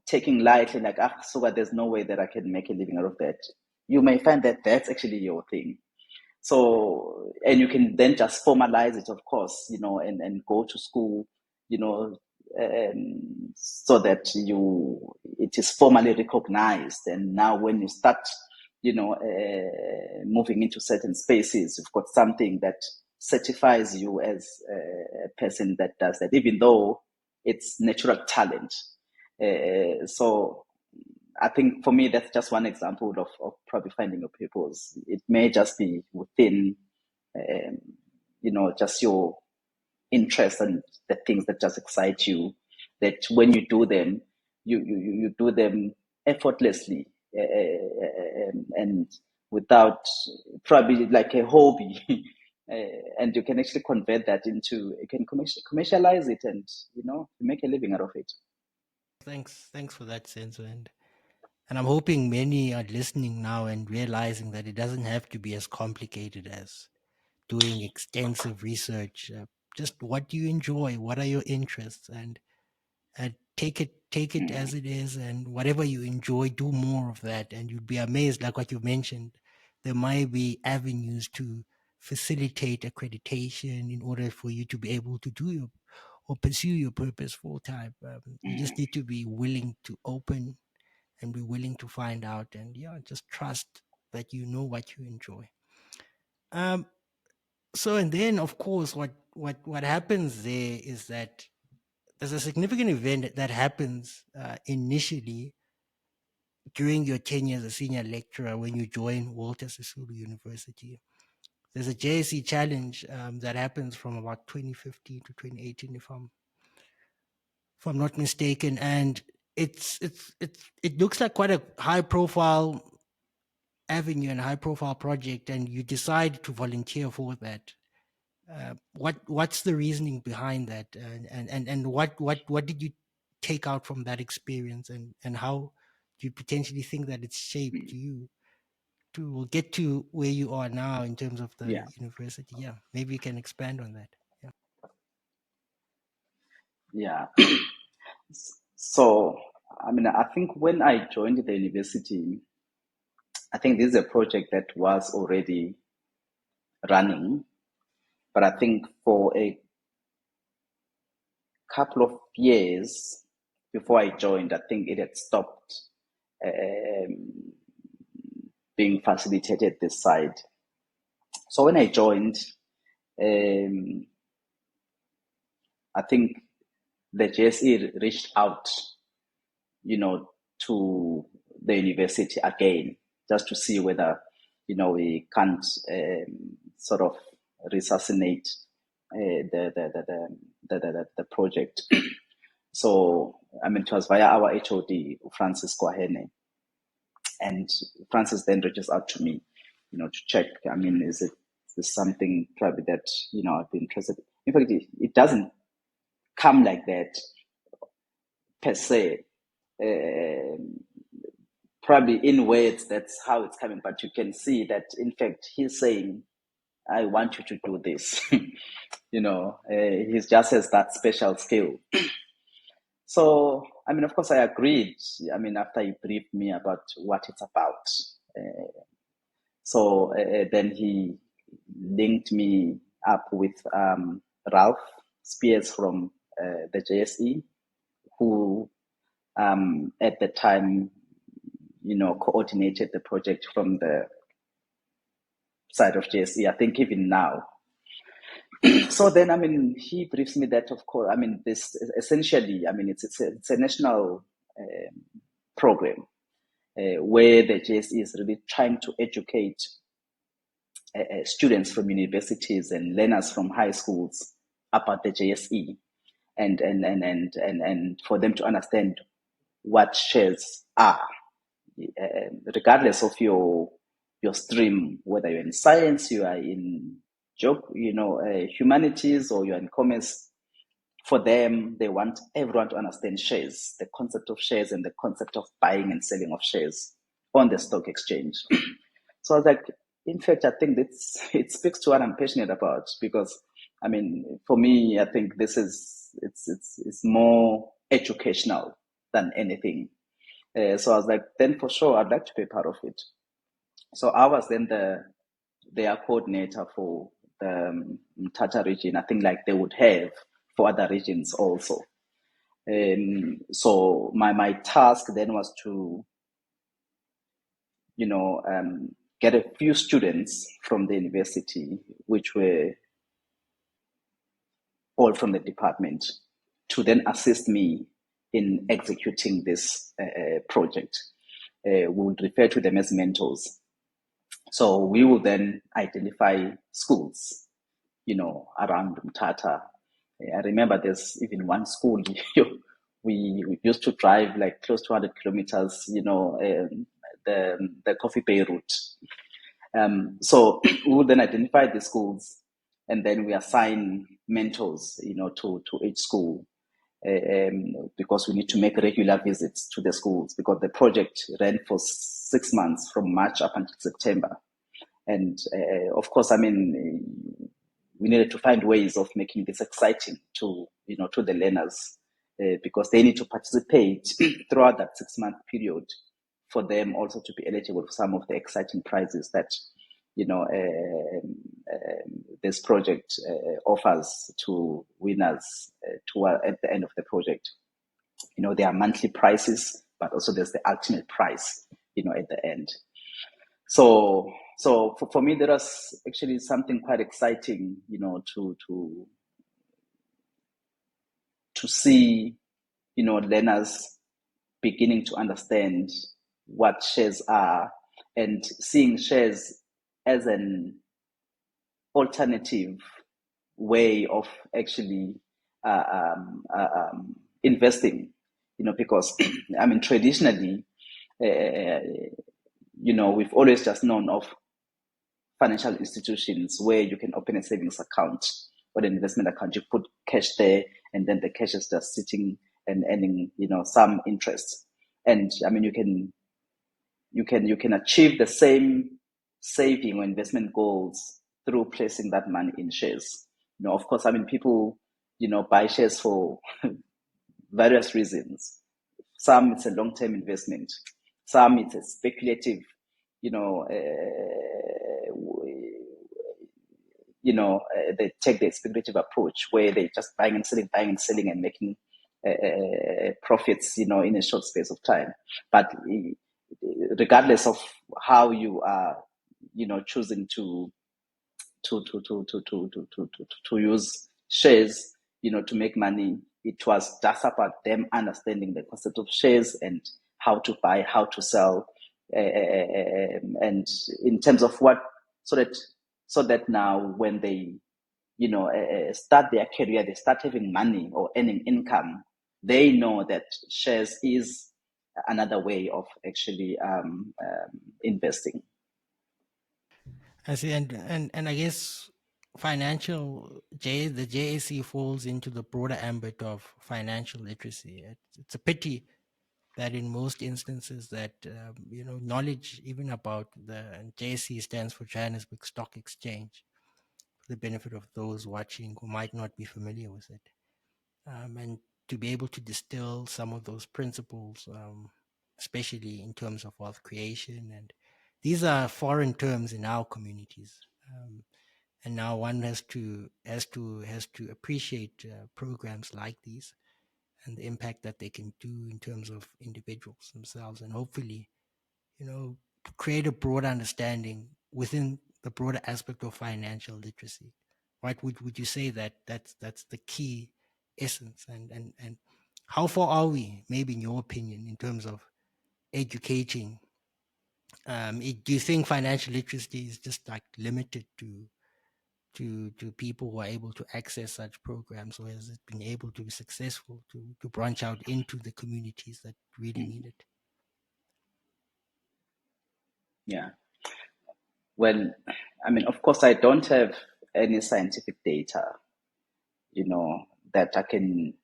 taking lightly, like, so there's no way that I can make a living out of that. You may find that that's actually your thing. So, and you can then just formalize it, of course, and go to school, so that it is formally recognized. And now when you start, moving into certain spaces, you've got something that certifies you as a person that does that, even though it's natural talent. So I think for me, that's just one example of probably finding your purpose. It may just be within, just your interest and the things that just excite you, that when you do them, you do them effortlessly, and without, probably like a hobby. And you can actually convert that into, you can commercialize it, and make a living out of it. Thanks for that, Senzo. And I'm hoping many are listening now and realizing that it doesn't have to be as complicated as doing extensive research. Just what do you enjoy? What are your interests? And take it as it is. And whatever you enjoy, do more of that. And you'd be amazed, like what you mentioned. There might be avenues to facilitate accreditation in order for you to be able to do your or pursue your purpose full time. You just need to be willing to open and be willing to find out, and just trust that you know what you enjoy. um so, and then of course what happens there is that there's a significant event that happens initially during your tenure as a senior lecturer when you join Walter Sisulu University. There's a JSE challenge that happens from about 2015 to 2018, if I'm not mistaken, and it looks like quite a high profile avenue and high profile project, and you decide to volunteer for that. What's the reasoning behind that, and what did you take out from that experience, and how do you potentially think that it's shaped you to get to where you are now in terms of the Yeah. university? Yeah, maybe you can expand on that. Yeah. Yeah. So, I mean, I think when I joined the university, I think this is a project that was already running, but I think for a couple of years before I joined, I think it had stopped um, being facilitated this side. So when I joined, um, I think the JSE reached out, to the university again, just to see whether we can't sort of resuscitate the project. So, it was via our HOD, Francis Kwahene. And Francis then reaches out to me, to check, is this something probably that, I'd be interested in. In fact, it doesn't come like that per se. Probably in words, that's how it's coming, but you can see that, in fact, he's saying, I want you to do this. He just has that special skill. So, of course, I agreed, after he briefed me about what it's about. So then he linked me up with Ralph Spears from the JSE, who at the time, coordinated the project from the side of JSE, I think even now. So then, he briefs me that, of course, this essentially, it's a national program where the JSE is really trying to educate students from universities and learners from high schools about the JSE, and for them to understand what shares are, regardless of your stream, whether you're in science, you are in humanities, or you're in commerce. For them, they want everyone to understand shares, the concept of shares, and the concept of buying and selling of shares on the stock exchange. So I was like, in fact, I think it speaks to what I'm passionate about, because, for me, I think this it's more educational than anything. So I was like, then for sure, I'd like to be part of it. So I was then their coordinator for the Umtata region. I think like they would have for other regions also. So my task then was to, get a few students from the university, which were all from the department, to then assist me in executing this project. We would refer to them as mentors. So we will then identify schools, around Umtata. I remember there's even one school we used to drive like close to 100 kilometers, the Coffee Bay route. So we will then identify the schools, and then we assign mentors, to each school, because we need to make regular visits to the schools, because the project ran for 6 months, from March up until September. And of course, we needed to find ways of making this exciting to the learners, because they need to participate throughout that 6-month period for them also to be eligible for some of the exciting prizes that this project offers to winners at the end of the project. There are monthly prizes, but also there's the ultimate prize, at the end. So for me, there was actually something quite exciting, to see, learners beginning to understand what shares are, and seeing shares as an alternative way of actually investing, because traditionally, we've always just known of financial institutions where you can open a savings account or an investment account. You put cash there, and then the cash is just sitting and earning, some interest. And you can achieve the same saving or investment goals through placing that money in shares. Of course, people, buy shares for various reasons. Some it's a long-term investment. Some it's a speculative, they take the speculative approach where they just buying and selling and making profits, in a short space of time. But regardless of how you are, choosing to use shares, to make money, it was just about them understanding the concept of shares and how to buy, how to sell, and in terms of what, so that now when they start their career, they start having money or earning income, they know that shares is another way of actually investing. I see, and I guess the JSE falls into the broader ambit of financial literacy. It's a pity that in most instances that knowledge even about the and JSE stands for Johannesburg Stock Exchange, for the benefit of those watching who might not be familiar with it, and to be able to distill some of those principles, especially in terms of wealth creation, and these are foreign terms in our communities. And now one has to appreciate programs like these and the impact that they can do in terms of individuals themselves, and hopefully, you know, create a broader understanding within the broader aspect of financial literacy. Right? Would you say that that's the key essence? And how far are we, maybe in your opinion, in terms of educating? Do you think financial literacy is just like limited to people who are able to access such programs, or has it been able to be successful to branch out into the communities that really Mm. need it? Yeah. Well, I mean, of course, I don't have any scientific data, that I can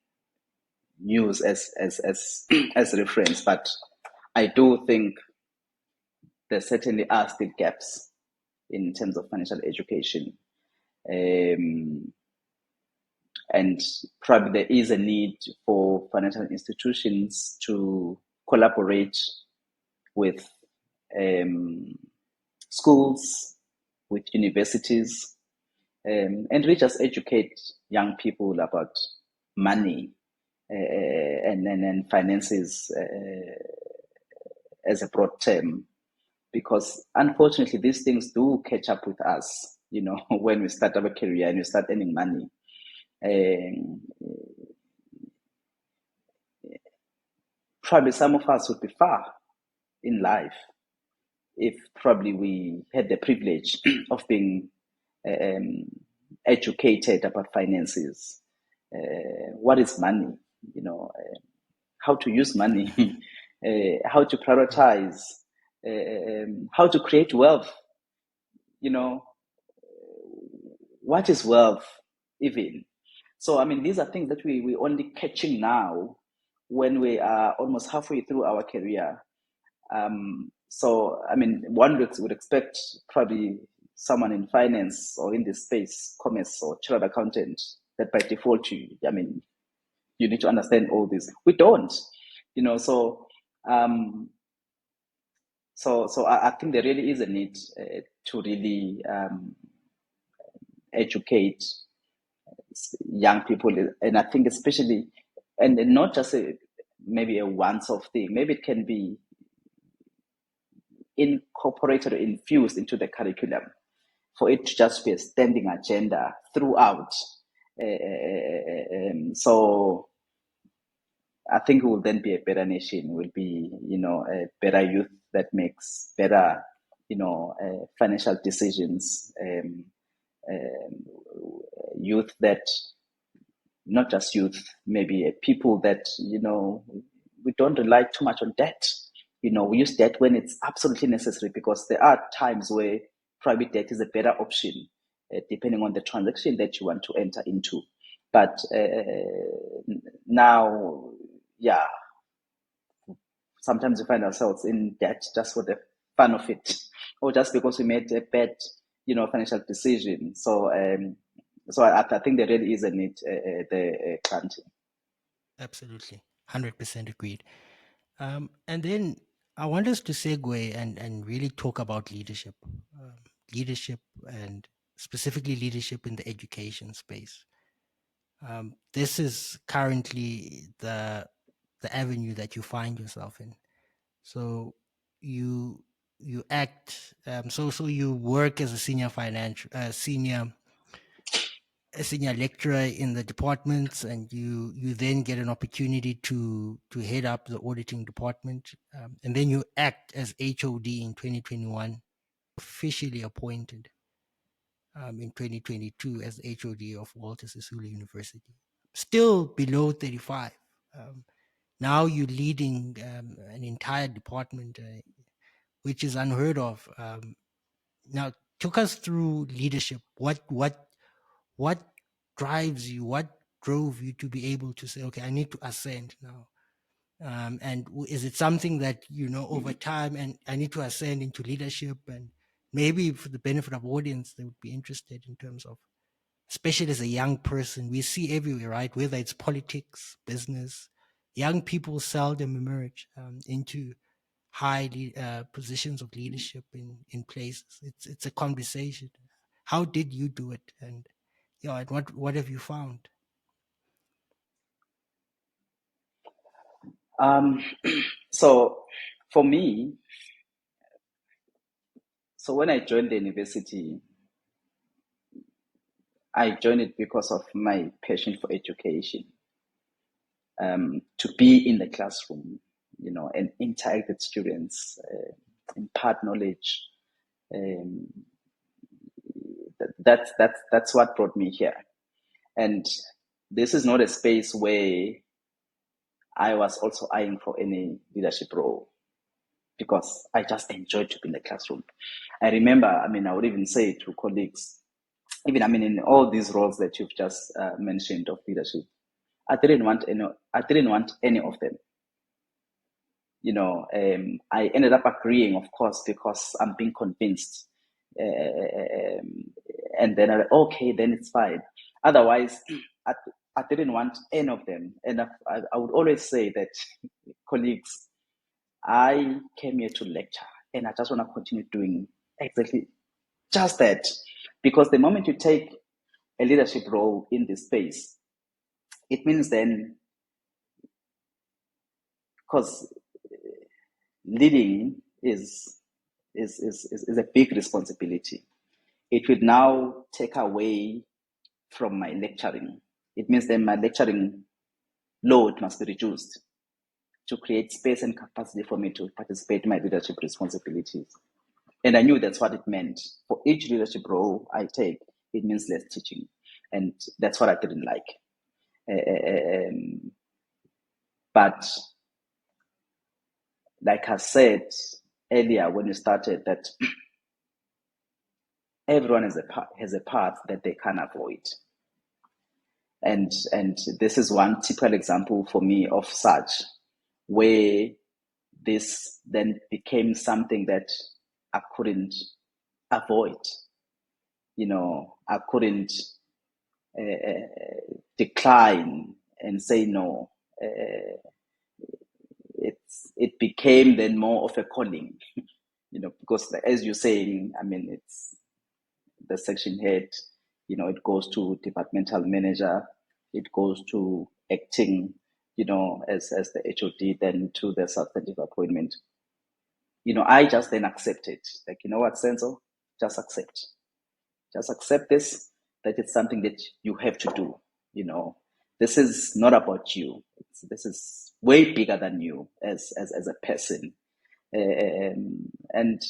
use as as reference, but I do think there certainly are still gaps in terms of financial education. Um, and probably there is a need for financial institutions to collaborate with um, schools, with universities, and really just educate young people about money and finances as a broad term. Because unfortunately, these things do catch up with us, when we start our career and we start earning money. Um, Probably some of us would be far in life if probably we had the privilege of being um, educated about finances. What is money? How to use money, how to Mm. prioritize, how to create wealth. You know, what is wealth even? So, I mean, these are things that we're only catching now when we are almost halfway through our career. So, I mean, one would expect probably someone in finance or in this space, commerce or chartered accountant, that by default, I mean, you need to understand all this. We don't, so um, I think there really is a need to really educate young people, and I think especially, and not just maybe a once-off thing. Maybe it can be incorporated or infused into the curriculum for it to just be a standing agenda throughout. So I think we will then be a better nation. We'll be, a better youth that makes better, financial decisions. Youth that, not just youth, maybe people that, we don't rely too much on debt. We use debt when it's absolutely necessary, because there are times where private debt is a better option, depending on the transaction that you want to enter into. But now, yeah, sometimes we find ourselves in debt just for the fun of it, or just because we made a bad, financial decision. So, I think there really is a need the country. Absolutely, 100% agreed. And then I want us to segue and really talk about leadership, leadership, and specifically leadership in the education space. This is currently the avenue that you find yourself in. So you you act, so you work as a senior financial senior a senior lecturer in the departments, and you then get an opportunity to head up the auditing department, and then you act as HOD in 2021, officially appointed in 2022 as HOD of Walter Sisulu University. Still below 35. Now you're leading an entire department, which is unheard of. Now, took us through leadership. What drives you? What drove you to be able to say, okay, I need to ascend now? And is it something that, over time, and I need to ascend into leadership? And maybe for the benefit of audience, they would be interested in terms of, especially as a young person, we see everywhere, right? Whether it's politics, business, young people seldom emerge into high positions of leadership in places. It's a conversation. How did you do it? And and what have you found? So for me, so when I joined the university, I joined it because of my passion for education, to be in the classroom, and interact with students, impart knowledge. Um, that's what brought me here. And this is not a space where I was also eyeing for any leadership role, because I just enjoyed to be in the classroom. I remember, I would even say to colleagues, even, in all these roles that you've just mentioned of leadership, I didn't want any of them. I ended up agreeing, of course, because I'm being convinced. And then okay, then it's fine. Otherwise, I didn't want any of them. And I would always say that, colleagues, I came here to lecture, and I just want to continue doing exactly just that. Because the moment you take a leadership role in this space, it means then, because leading is a big responsibility. It would now take away from my lecturing. It means then my lecturing load must be reduced to create space and capacity for me to participate in my leadership responsibilities. And I knew that's what it meant. For each leadership role I take, it means less teaching. And that's what I didn't like. But like I said earlier when we started, that everyone has a path that they can't avoid. And this is one typical example for me of such, where this then became something that I couldn't avoid. I couldn't decline and say no. It became then more of a calling, because as you're saying, it's the section head, it goes to departmental manager, it goes to acting, as the HOD, then to the substantive appointment. I just then accepted, like, you know what, Senzo, just accept this, that it's something that you have to do. This is not about you. This is way bigger than you as a person. And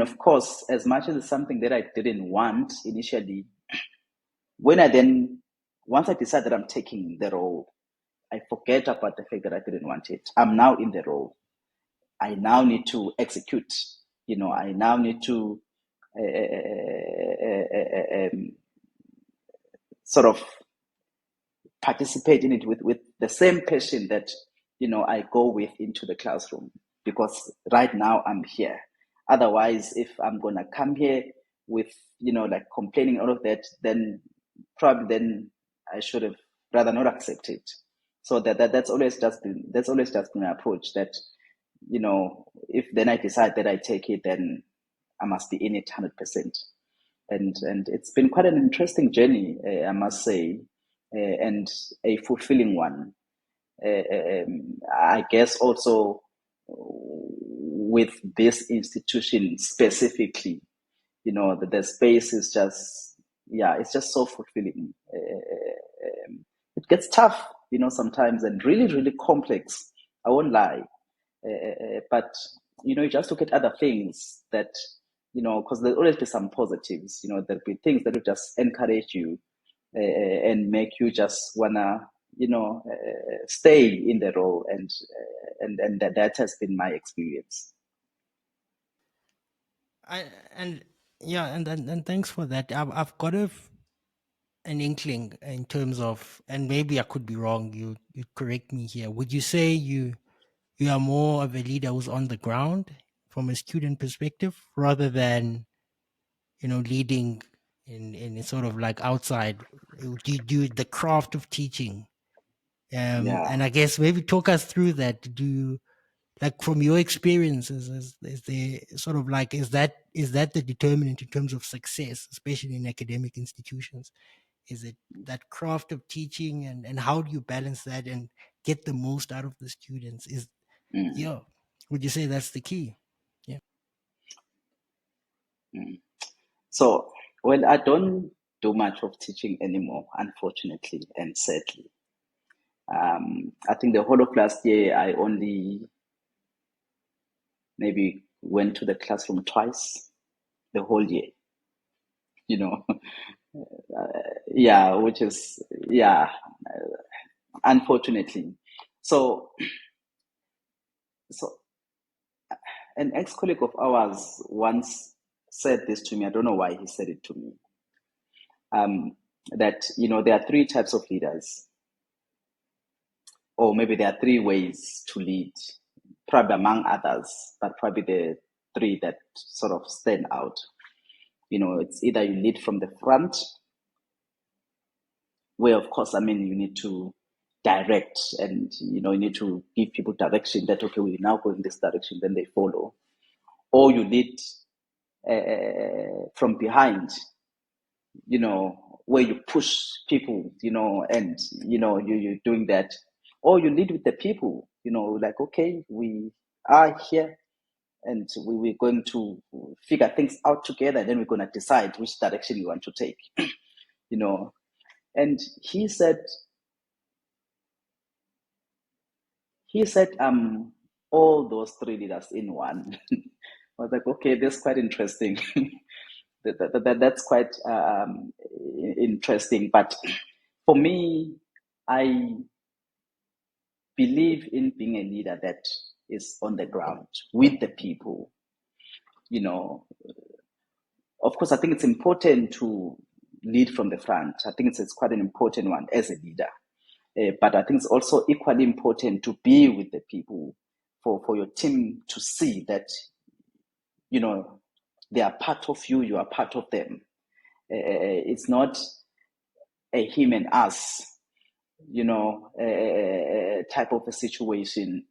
of course, as much as it's something that I didn't want initially, once I decide that I'm taking the role, I forget about the fact that I didn't want it. I'm now in the role. I now need to execute. I now need to sort of participate in it with the same passion that, I go with into the classroom, because right now I'm here. Otherwise, if I'm going to come here with, like complaining all of that, then probably then I should have rather not accept it. So that's always just been my approach, that, if then I decide that I take it, then I must be in it 100%. And it's been quite an interesting journey, I must say, and a fulfilling one. I guess also with this institution specifically, the space is just, yeah, it's just so fulfilling. It gets tough, sometimes, and really, really complex. I won't lie. But you just look at other things that, because there'll always be some positives. There'll be things that will just encourage you and make you just wanna, stay in the role, and that has been my experience. I and yeah, and thanks for that. I've got an inkling in terms of, and maybe I could be wrong. You correct me here. Would you say you are more of a leader who's on the ground from a student perspective rather than leading in sort of like outside? Do you do the craft of teaching? Yeah. And I guess maybe talk us through that. Do you, like, from your experiences, is there sort of like, is that the determinant in terms of success, especially in academic institutions? Is it that craft of teaching, and how do you balance that and get the most out of the students? Is Mm, Yeah, would you say that's the key? Yeah. mm. So, well, I don't do much of teaching anymore, unfortunately and sadly. I think the whole of last year, I only maybe went to the classroom twice the whole year, you know. Yeah, which is, yeah, unfortunately. So, so an ex-colleague of ours once said this to me. I don't know why he said it to me. That, there are three types of leaders, or maybe there are three ways to lead, probably among others, but probably the three that sort of stand out. It's either you lead from the front, where, of course, I mean, you need to direct, and, you need to give people direction that, okay, we now go in this direction, then they follow. Or you lead from behind, where you push people, and, you're doing that. Or you lead with the people, like, okay, we are here, and we're going to figure things out together, and then we're going to decide which direction we want to take, you know. And he said all those three leaders in one. I was like, okay, that's quite interesting. That's quite interesting. But for me, I believe in being a leader that is on the ground with the people. You know, of course, I think it's important to lead from the front. I think it's quite an important one as a leader. But I think it's also equally important to be with the people, for your team to see that, they are part of you, you are part of them. It's not a him and us, type of a situation.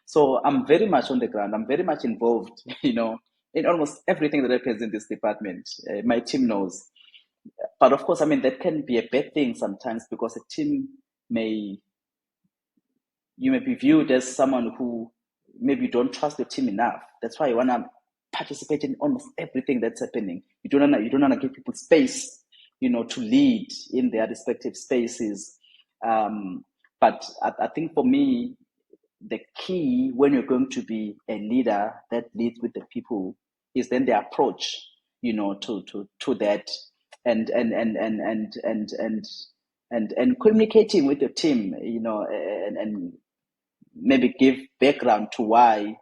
So I'm very much on the ground. I'm very much involved, in almost everything that happens in this department. My team knows. But of course, I mean, that can be a bad thing sometimes, because a team may, you may be viewed as someone who maybe you don't trust your team enough. That's why you want to participate in almost everything that's happening. You don't want to give people space, to lead in their respective spaces. But I think for me, the key when you're going to be a leader that leads with the people is then the approach, to that, and communicating with your team, and maybe give background to why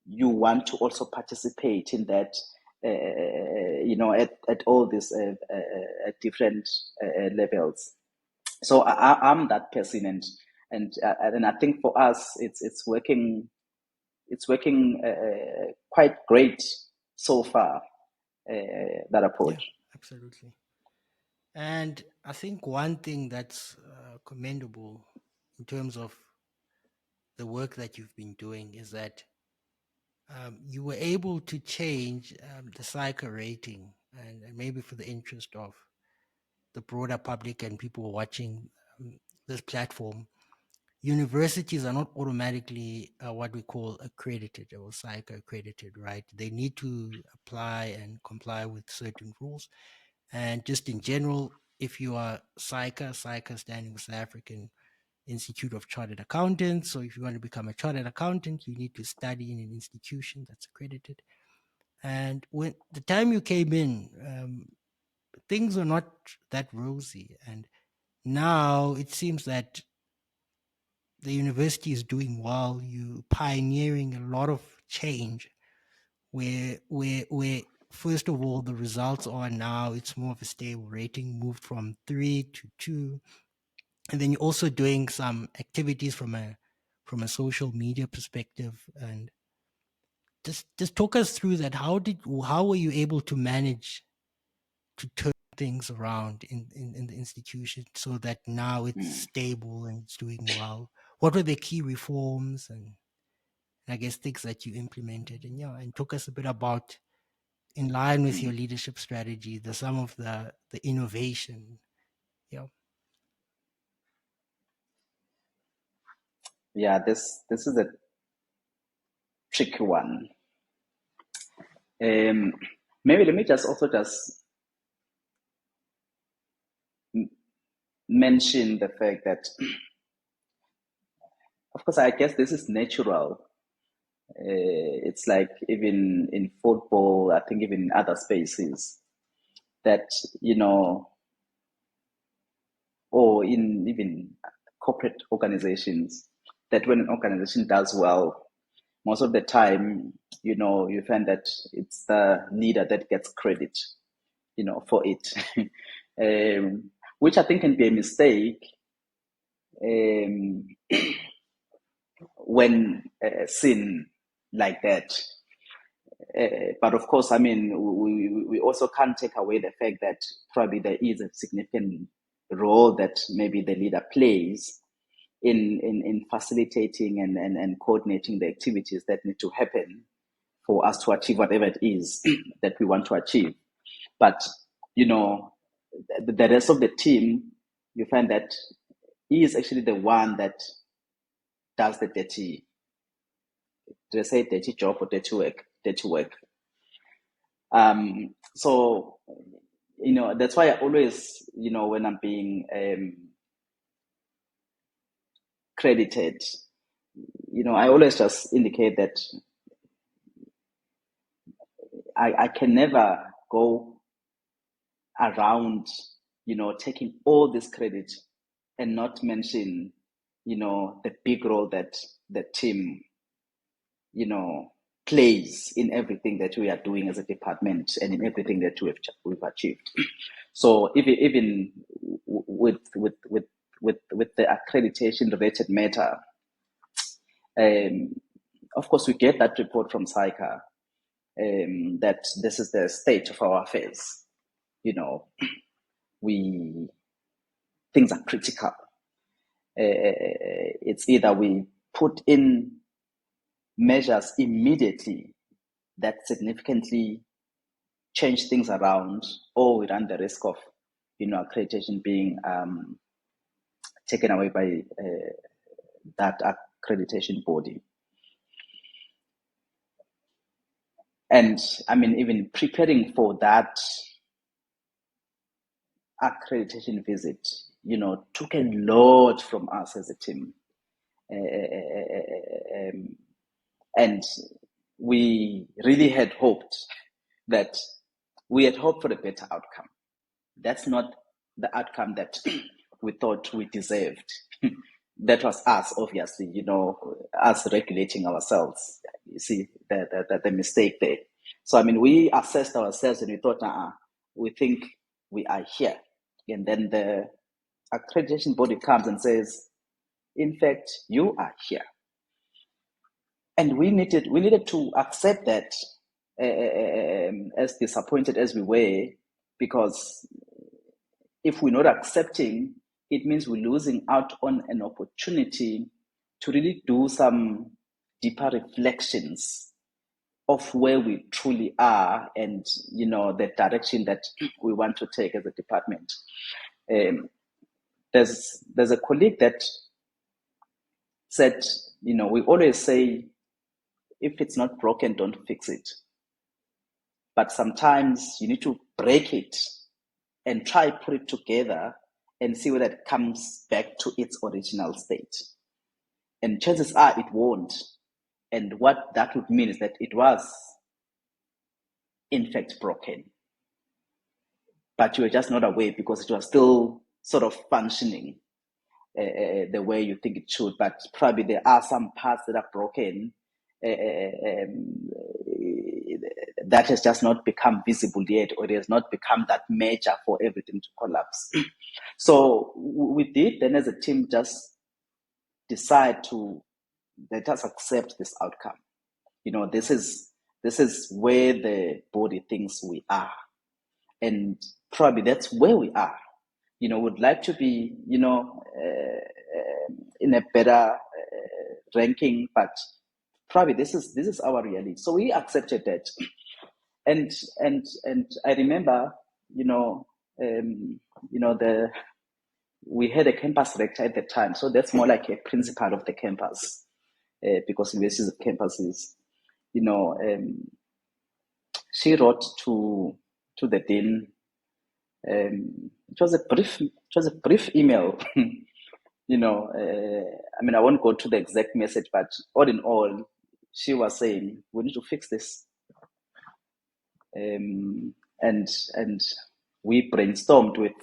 you want to also participate in that, at all these at different levels. So I'm that person, and I think for us it's working quite great so far, that Yeah, approach. absolutely. And I think one thing that's commendable in terms of the work that you've been doing is that you were able to change the SAICA rating, and maybe for the interest of the broader public and people watching this platform, universities are not automatically what we call accredited or SAICA accredited, right? They need to apply and comply with certain rules. And just in general, if you are SAICA standing for South African Institute of Chartered Accountants. So if you want to become a chartered accountant, you need to study in an institution that's accredited. And when the time you came in, things were not that rosy. And now it seems that the university is doing well. You pioneering a lot of change where first of all the results are now it's more of a stable rating, moved from 3 to 2. And then you're also doing some activities from a social media perspective. And just talk us through that. How were you able to manage to turn things around in the institution so that now it's Mm, stable and it's doing well? What were the key reforms and I guess things that you implemented? And yeah, and talk us a bit about, in line with mm. your leadership strategy, the some of the innovation. Yeah. Yeah, this is a tricky one. Um, Maybe let me just mention the fact that, of course, I guess this is natural. It's like even in football, I think even in other spaces, that, or in even corporate organizations, that when an organization does well, most of the time, you find that it's the leader that gets credit, for it, which I think can be a mistake um, when seen like that. But of course, I mean, we also can't take away the fact that probably there is a significant role that maybe the leader plays in facilitating and coordinating the activities that need to happen for us to achieve whatever it is that we want to achieve. But, you know, the rest of the team, you find that he is actually the one that does the dirty, do I say dirty job or dirty work? Dirty work. So, that's why I always, when I'm being credited, I always just indicate that I can never go around, taking all this credit and not mention, the big role that the team, plays in everything that we are doing as a department and in everything that we've achieved. So even with the accreditation related matter, of course we get that report from SAICA that this is the state of our affairs. We things are critical. It's either we put in measures immediately that significantly change things around, or we run the risk of, accreditation being taken away by that accreditation body. And I mean, even preparing for that accreditation visit, took a lot from us as a team. And we really had hoped that we had hoped for a better outcome. That's not the outcome that we thought we deserved. That was us, obviously, us regulating ourselves. You see, the mistake there. So, I mean, we assessed ourselves and we thought, we think we are here. And then the accreditation body comes and says, in fact, you are here. And we needed to accept that, as disappointed as we were, because if we're not accepting, it means we're losing out on an opportunity to really do some deeper reflections of where we truly are and, the direction that we want to take as a department. There's a colleague that said, we always say, if it's not broken, don't fix it. But sometimes you need to break it and try put it together and see whether it comes back to its original state. And chances are it won't. And what that would mean is that it was, in fact, broken. But you were just not aware because it was still sort of functioning the way you think it should. But probably there are some parts that are broken that has just not become visible yet, or it has not become that major for everything to collapse. So we did then as a team just decide to let us accept this outcome. This is where the body thinks we are. And probably that's where we are. Would like to be, in a better ranking, but probably this is our reality. So we accepted that. And I remember, we had a campus rector at the time, so that's more like a principal of the campus, because universities of campuses, she wrote to the dean. It was a brief email. I won't go to the exact message, but all in all, she was saying we need to fix this. And we brainstormed with,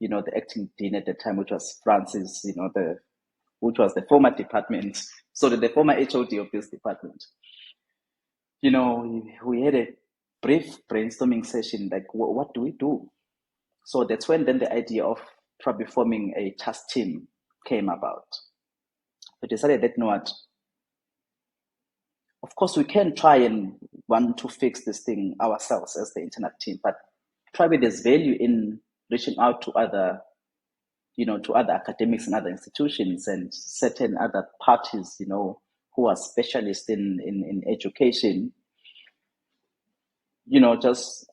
the acting dean at the time, which was Francis, which was the former department, the former HOD of this department. We had a brief brainstorming session, like, what do we do? So that's when then the idea of probably forming a task team came about. We decided that, what? Of course, we can try and want to fix this thing ourselves as the internal team, but probably there's value in reaching out to other, to other academics and other institutions and certain other parties, who are specialists in education, just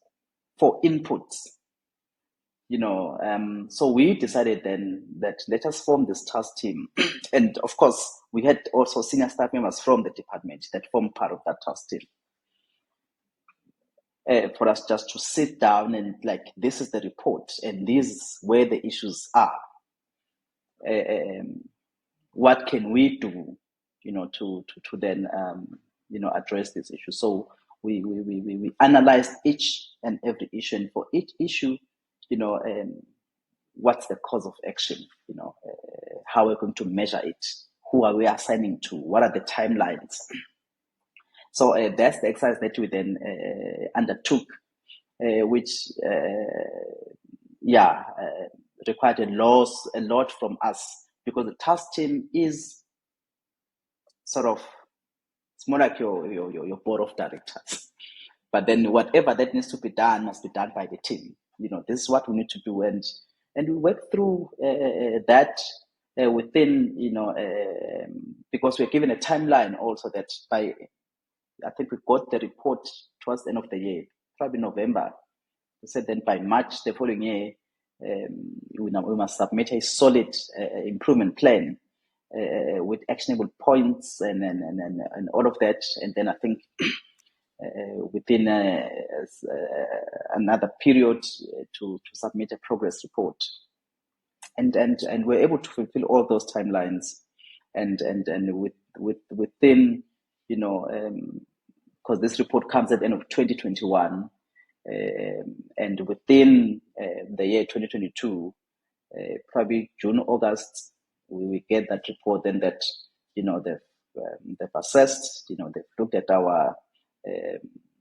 for inputs. So we decided then that let us form this task team. And of course, we had also senior staff members from the department that formed part of that task team. For us just to sit down and this is the report and this is where the issues are. What can we do, to then, address this issue? So we analyzed each and every issue, and for each issue, what's the cause of action? How we're going to measure it? Who are we assigning to? What are the timelines? So that's the exercise that we then undertook, which required a lot from us, because the task team is sort of, it's more like your board of directors. But then whatever that needs to be done must be done by the team. This is what we need to do, and we work through that within, because we're given a timeline also that by, I think we got the report towards the end of the year, probably November. We said then by March the following year, we must submit a solid improvement plan with actionable points and all of that. And then I think within another period to submit a progress report. And we're able to fulfill all those timelines, and within, because this report comes at the end of 2021, and within the year 2022, probably June, August, we get that report. Then that, they've assessed, they've looked at our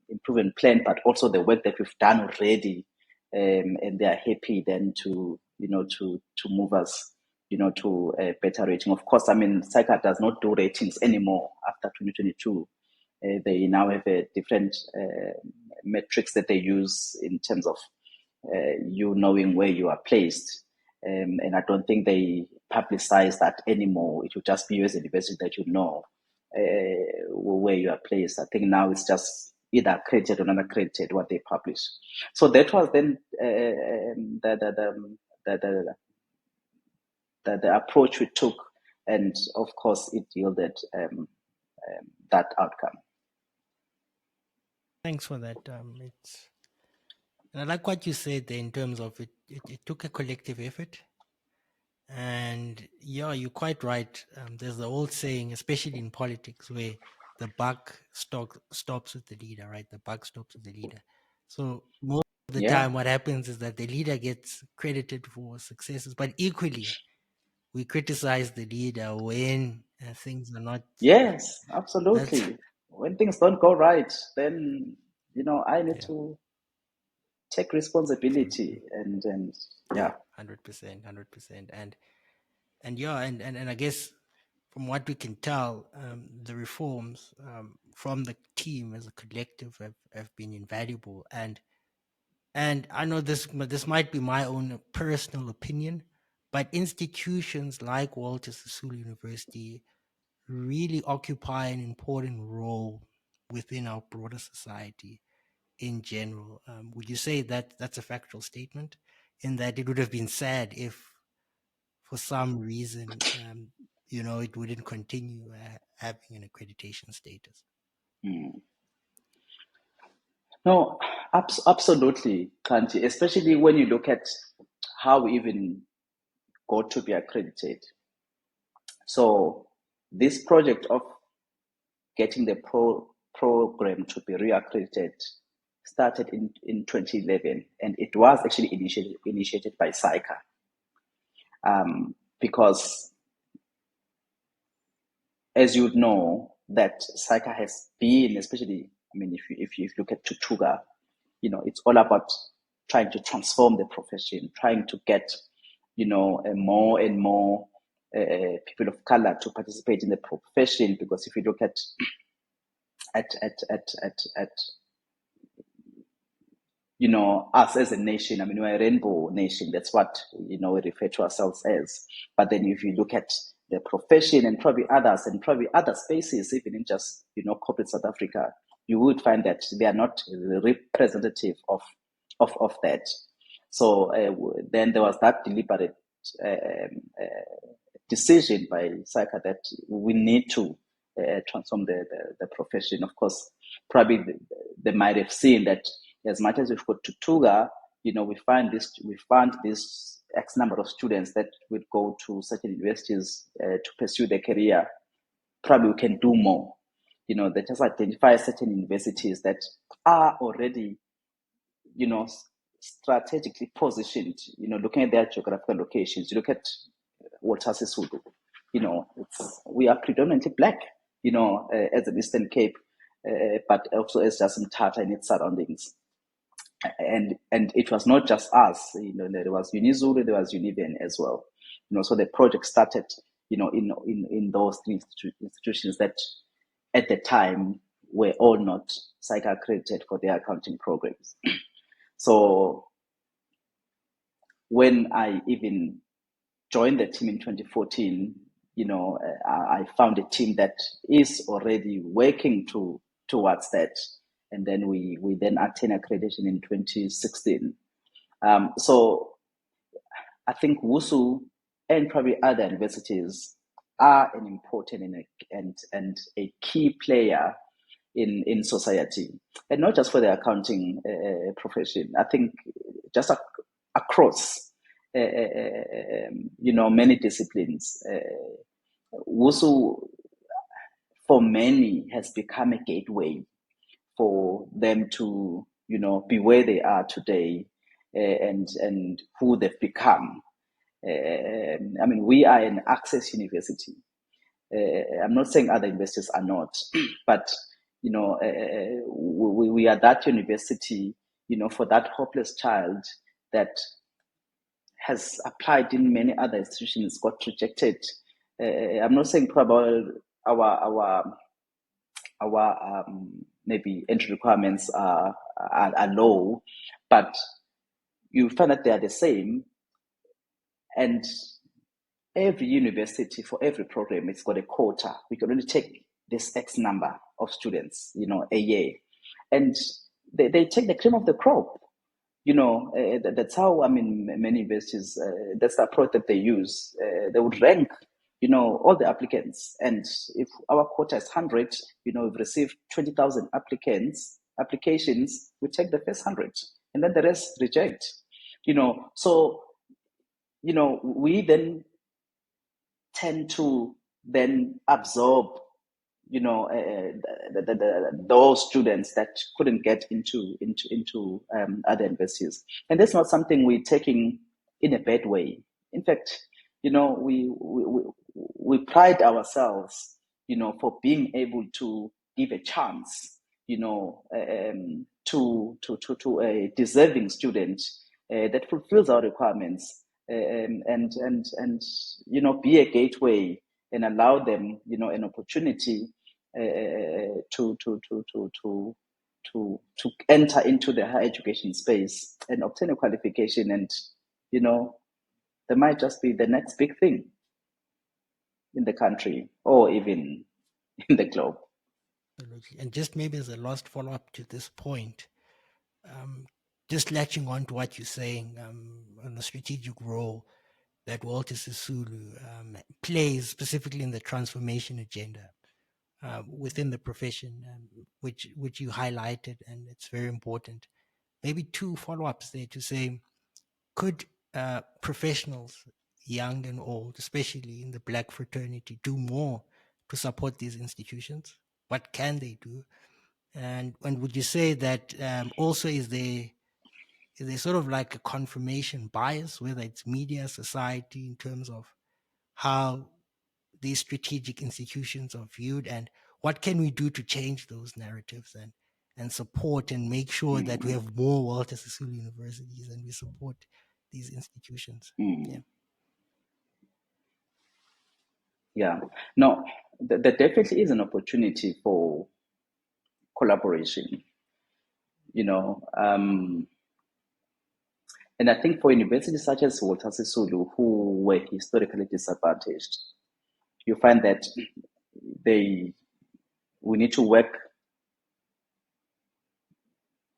improvement plan, but also the work that we've done already, and they are happy then to move us, to a better rating. Of course, SAICA does not do ratings anymore after 2022. They now have a different metrics that they use in terms of you knowing where you are placed. And I don't think they publicize that anymore. It will just be you as a university that where you are placed. I think now it's just either accredited or non-accredited what they publish. So that was then the approach we took And of course, it yielded that outcome. Thanks for that. And I like what you said there in terms of it took a collective effort. And yeah, you're quite right. There's the old saying, especially in politics, where the buck stops with the leader, right? The buck stops with the leader. So most of the Yeah. time, what happens is that the leader gets credited for successes, but equally, we criticize the leader when things are not. Yes, That's absolutely. When things don't go right, then I need yeah, to take responsibility and yeah. 100%, 100%, and yeah, and I guess from what we can tell, the reforms from the team as a collective have been invaluable. And I know this might be my own personal opinion, but institutions like Walter Sisulu University really occupy an important role within our broader society in general. Would you say that that's a factual statement? In that it would have been sad if, for some reason, it wouldn't continue having an accreditation status. Mm. No, absolutely, Kanti, especially when you look at how we even got to be accredited. So this project of getting the program to be reaccredited started in 2011, and it was actually initiated by SAICA, because as you know, that SAICA has been, especially, if you look at Tutuga, it's all about trying to transform the profession, trying to get, more and more people of color to participate in the profession. Because if you look at us as a nation, we're a rainbow nation. That's what, we refer to ourselves as. But then if you look at the profession and probably other spaces, even in just, corporate South Africa, you would find that they are not representative of that. So then there was that deliberate decision by SAICA that we need to transform the profession. Of course, probably they might have seen that as much as we've got Tutuga, we found this X number of students that would go to certain universities to pursue their career. Probably we can do more. They just identify certain universities that are already, strategically positioned, looking at their geographical locations. You look at Walter Sisulu, we are predominantly black, as the Eastern Cape, but also as just Umtata and its surroundings. And it was not just us, there was UniZulu, there was Univen as well. So the project started, in those three institutions that at the time were all not SAICA accredited for their accounting programs. So when I even joined the team in 2014, I found a team that is already working towards that. And then we then attained accreditation in 2016. So I think WUSU and probably other universities are an important and a key player in society, and not just for the accounting profession. I think just across many disciplines, WUSU for many has become a gateway for them to be where they are today, and who they've become. We are an access university. I'm not saying other universities are not, but we are that university, for that hopeless child that has applied in many other institutions, got rejected. I'm not saying probably our maybe entry requirements are low, but you find that they are the same. And every university, for every program, it's got a quota. We can only take this X number of students, a year. And they take the cream of the crop. That's how, many universities, that's the approach that they use. They would rank all the applicants. And if our quota is 100, we've received 20,000 applications, we take the first 100 and then the rest reject. So, we then tend to then absorb those students that couldn't get into other universities, and that's not something we're taking in a bad way. In fact, we pride ourselves, for being able to give a chance, to a deserving student that fulfills our requirements, and be a gateway and allow them, an opportunity to enter into the higher education space and obtain a qualification, and they might just be the next big thing in the country or even in the globe. Absolutely. And just maybe as a last follow-up to this point, just latching on to what you're saying on the strategic role that Walter Sisulu plays specifically in the transformation agenda within the profession, which you highlighted, and it's very important. Maybe two follow-ups there to say, could professionals, young and old, especially in the Black fraternity, do more to support these institutions? What can they do? And would you say that also is there sort of like a confirmation bias, whether it's media, society, in terms of how these strategic institutions are viewed, and what can we do to change those narratives and support and make sure that we have more Walter Sisulu universities and we support these institutions? Yeah. No, there definitely is an opportunity for collaboration, and I think for universities such as Walter Sisulu, who were historically disadvantaged, you find that we need to work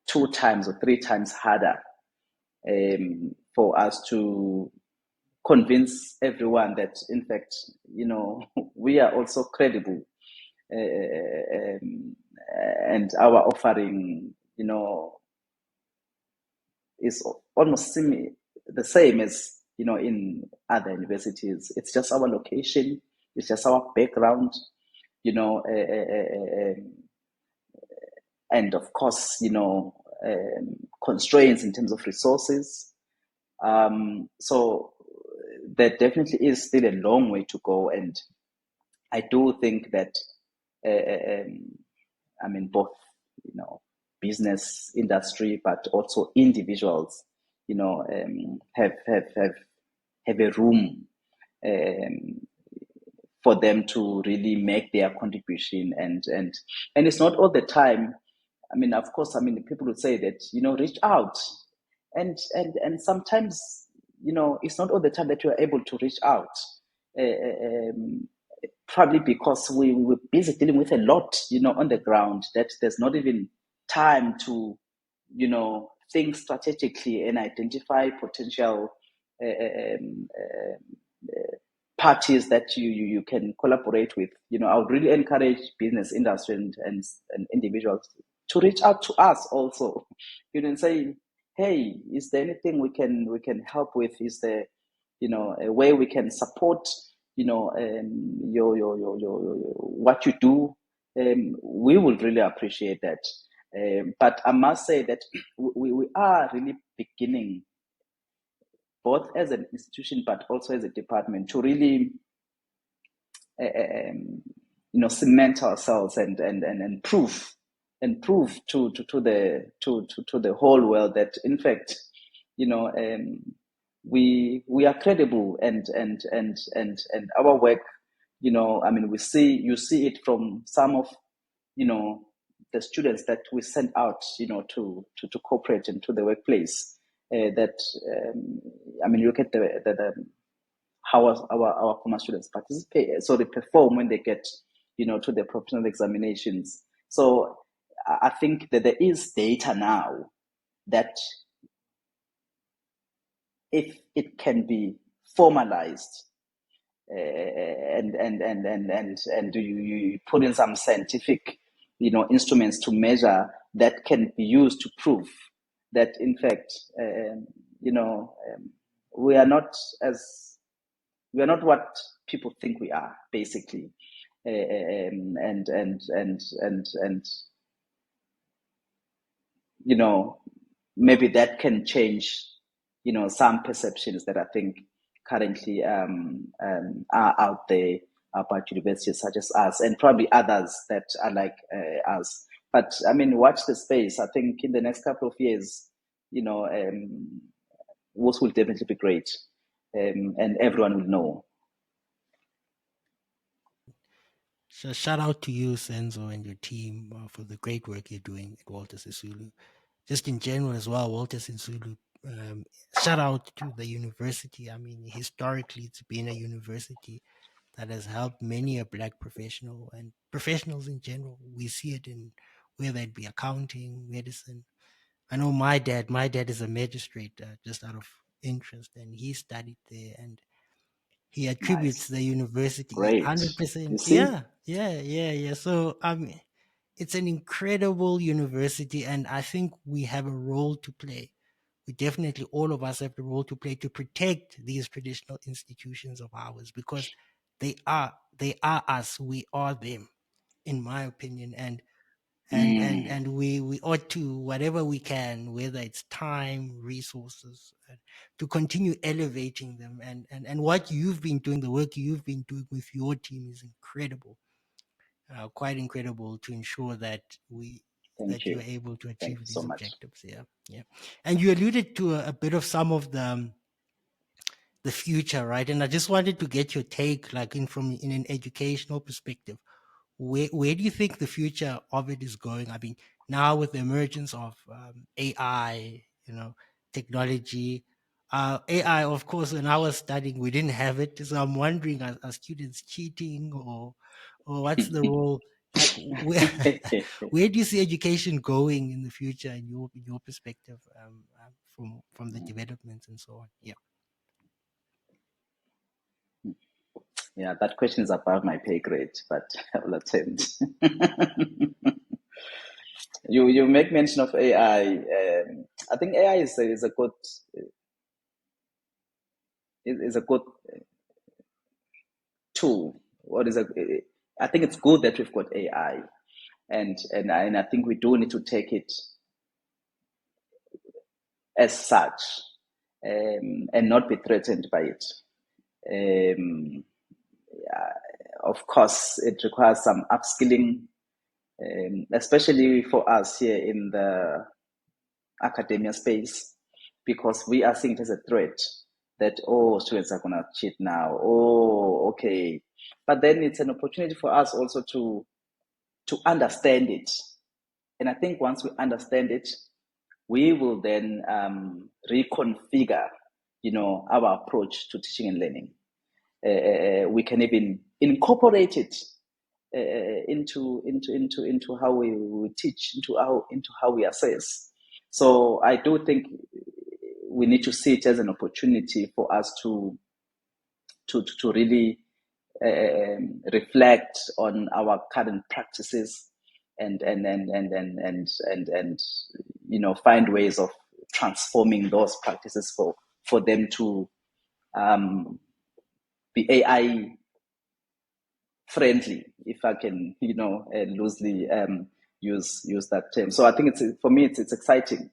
2 times or 3 times harder for us to convince everyone that, in fact, we are also credible, and our offering, is almost the same as, in other universities. It's just our location, it's just our background, and of course, constraints in terms of resources. So there definitely is still a long way to go, and I do think that both business industry, but also individuals, have a room for them to really make their contribution, and it's not all the time. Of course, people would say that, reach out, and sometimes, it's not all the time that you are able to reach out, probably because we were busy dealing with a lot, on the ground, that there's not even time to, think strategically and identify potential parties that you can collaborate with. I would really encourage business industry and individuals to reach out to us also, and say, hey, is there anything we can help with? Is there, a way we can support, your what you do? We would really appreciate that. But I must say that we are really beginning, both as an institution but also as a department, to really cement ourselves and prove to the whole world that, in fact, we are credible, and our work, you see it from some of the students that we send out, to corporate and to the workplace, that you look at the how our former students participate, so they perform when they get, to the professional examinations. So I think that there is data now that, if it can be formalized and you put in some scientific, instruments to measure that can be used to prove that in fact, we are not as we are not what people think we are, basically. And maybe that can change, some perceptions that I think currently are out there about universities such as us, and probably others that are like us. But I mean, watch the space. I think in the next couple of years, WOS will definitely be great, and everyone will know. So shout out to you, Senzo, and your team for the great work you're doing at Walter Sisulu. Just in general as well, Walter Sisulu. Shout out to the university. I mean, historically, it's been a university that has helped many a black professional and professionals in general. We see it in whether it be accounting, medicine. I know my dad. My dad is a magistrate, just out of interest, and he studied there, and he attributes Nice, the university great. hundred You percent. see? Yeah, yeah, yeah, yeah. So it's an incredible university, and I think we have a role to play. We definitely, all of us, have the role to play to protect these traditional institutions of ours, because they are us. We are them, in my opinion, Mm, and we ought to, whatever we can, whether it's time, resources, to continue elevating them. And what you've been doing, the work you've been doing with your team, is incredible, quite incredible, to ensure that we thank that you you. are able to Thank achieve you so these much. objectives. Yeah, yeah. And you alluded to a bit of some of the future, right? And I just wanted to get your take, like in an educational perspective. Where do you think the future of it is going? I mean, now with the emergence of AI, technology, AI, of course, when I was studying, we didn't have it. So I'm wondering, are students cheating, or what's the role? Like, where where do you see education going in the future, in your perspective, from the developments and so on? Yeah. Yeah, that question is above my pay grade, but I will attempt. You make mention of AI. I think AI is a good tool. I think it's good that we've got AI, and I think we do need to take it as such, and not be threatened by it. Um, of course, it requires some upskilling, especially for us here in the academia space, because we are seeing it as a threat that, oh, students are going to cheat now. Oh, okay. But then it's an opportunity for us also to understand it. And I think once we understand it, we will then reconfigure, our approach to teaching and learning. We can even incorporate it into how we teach, into how we assess. So I do think we need to see it as an opportunity for us to really reflect on our current practices, and find ways of transforming those practices for them to be AI friendly, if I can, loosely use that term. So I think for me it's exciting,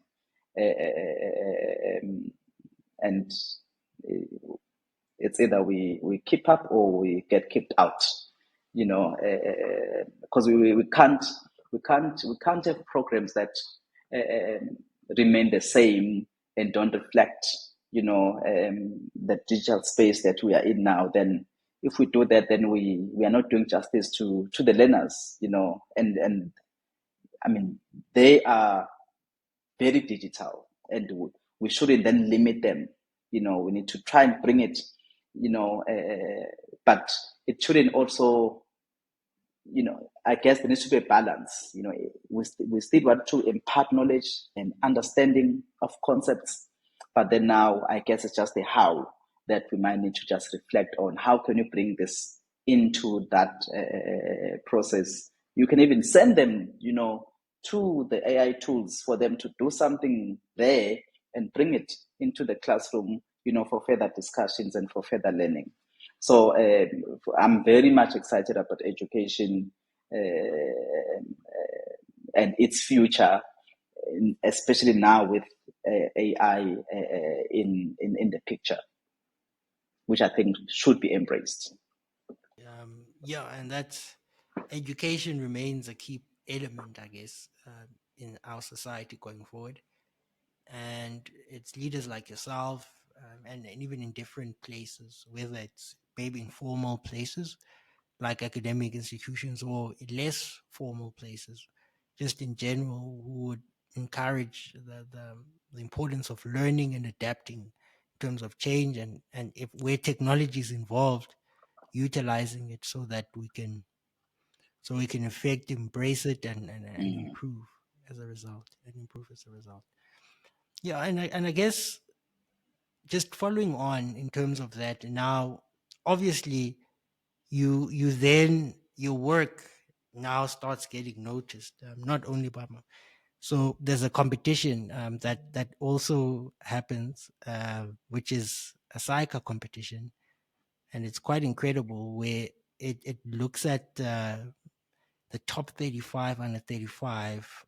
um, and it's either we keep up or we get kicked out, because we can't have programs that remain the same and don't reflect, the digital space that we are in now. Then if we do that, then we are not doing justice to the learners, and I mean, they are very digital, and we shouldn't then limit them. We need to try and bring it, but it shouldn't also, I guess there needs to be a balance. We still want to impart knowledge and understanding of concepts, but then now I guess it's just the how. that we might need to just reflect on. How can you bring this into that process? You can even send them, to the AI tools for them to do something there and bring it into the classroom, for further discussions and for further learning. So I'm very much excited about education and its future, especially now with AI in the picture, which I think should be embraced. Yeah, and that's education remains a key element, I guess, in our society going forward. And it's leaders like yourself, and even in different places, whether it's maybe informal places like academic institutions or less formal places, just in general, who would encourage the importance of learning and adapting in terms of change, and if where technology is involved, utilizing it so we can effect embrace it and Mm. improve as a result yeah, and I guess just following on in terms of that now, obviously you then your work now starts getting noticed, not only by so there's a competition that also happens, which is a SAICA competition, and it's quite incredible where it looks at the top 35 under 35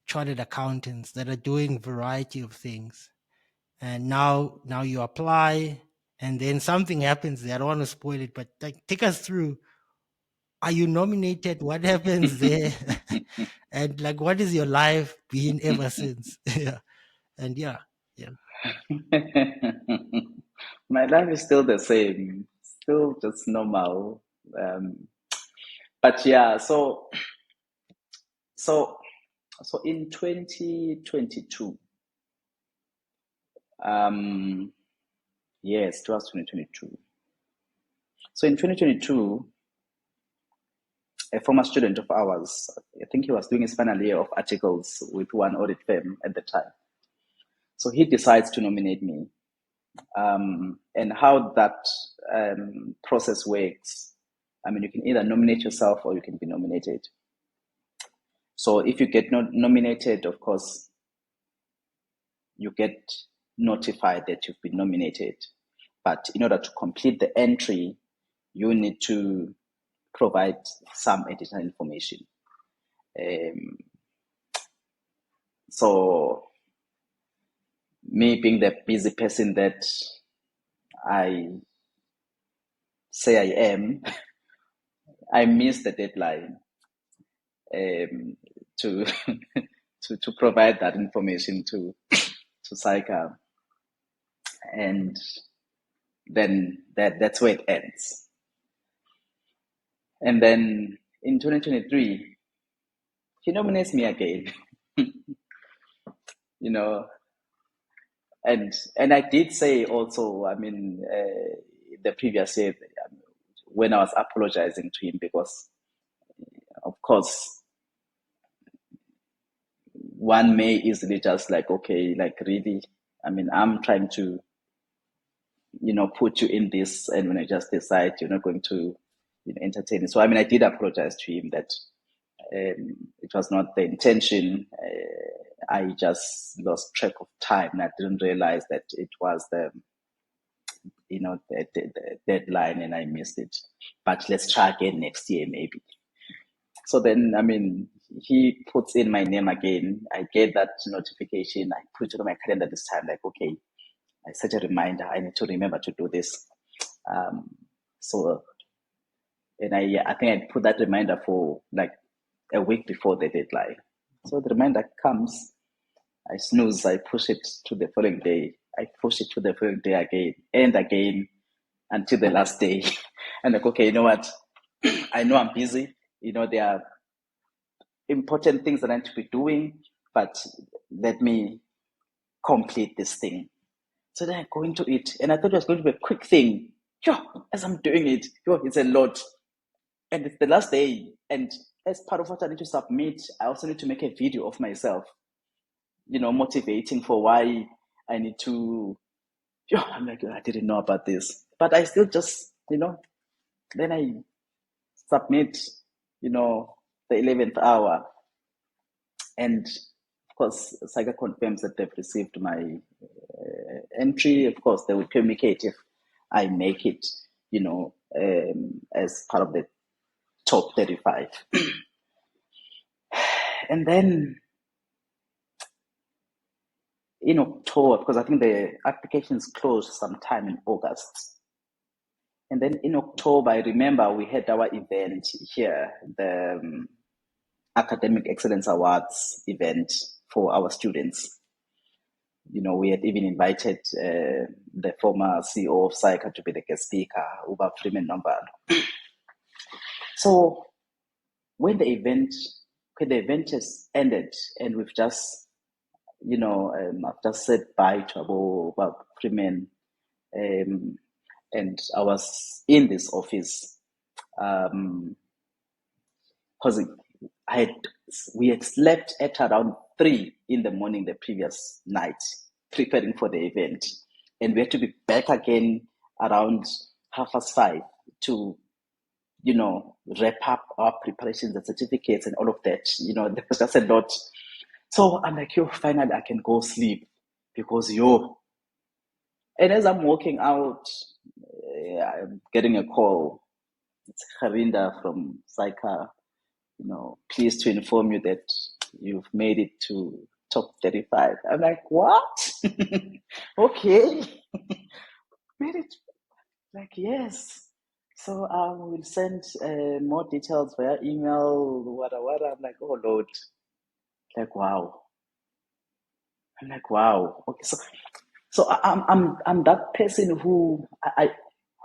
chartered accountants that are doing variety of things, and now you apply and then something happens there. I don't want to spoil it, but like, take us through, are you nominated, what happens there? And like, what is your life been ever since? Yeah, and yeah. My life is still the same, still just normal. But yeah, so in 2022, yes, it was 2022. So in 2022, a former student of ours, I think he was doing his final year of articles with one audit firm at the time. So he decides to nominate me. And how that process works, I mean, you can either nominate yourself or you can be nominated. So if you get nominated, of course, you get notified that you've been nominated. But in order to complete the entry, you need to provide some additional information. So me being the busy person that I say I am, I missed the deadline to to provide that information to SAICA, and then that's where it ends. And then in 2023, he nominates me again, you know, and I did say also, I mean, the previous year when I was apologizing to him, because of course one may easily just like, okay, like really, I mean, I'm trying to, put you in this, and when I just decide you're not going to, entertain it. So I mean, I did apologize to him that it was not the intention. I just lost track of time, and I didn't realize that it was the deadline, and I missed it. But let's try again next year, maybe. So then, I mean, he puts in my name again. I get that notification. I put it on my calendar this time, like, okay, I set a reminder. I need to remember to do this. So, and I think I put that reminder for like a week before the deadline. So the reminder comes, I snooze, I push it to the following day. I push it to the following day again and again until the last day. And like, okay, you know what? I know I'm busy. There are important things that I need to be doing, but let me complete this thing. So then I go into it, and I thought it was going to be a quick thing. As I'm doing it, it's a lot. And it's the last day. And as part of what I need to submit, I also need to make a video of myself, motivating for why I need to Yeah, I'm like, I didn't know about this. But I still just, then I submit, the 11th hour. And of course, SAICA confirms that they've received my entry. Of course, they will communicate if I make it, as part of the top 35. And then in October, because I think the applications closed sometime in August. And then in October, I remember we had our event here, the Academic Excellence Awards event for our students. We had even invited the former CEO of SAICA to be the guest speaker, Uba Freeman Nombalo. So when the event has ended and we've just, I've just said bye to Uba Freeman, and I was in this office because we had slept at around 3 in the morning the previous night, preparing for the event. And we had to be back again around 5:30 to, wrap up our preparations, the certificates and all of that. There was just a lot. So I'm like, finally I can go sleep because And as I'm walking out, I'm getting a call. It's Harinda from SAICA. Pleased to inform you that you've made it to top 35. I'm like, what? Okay. Made it. Like, yes. So we'll send more details via email, wada wada. I'm like, oh Lord. Like, wow. I'm like, wow. Okay, so I'm that person who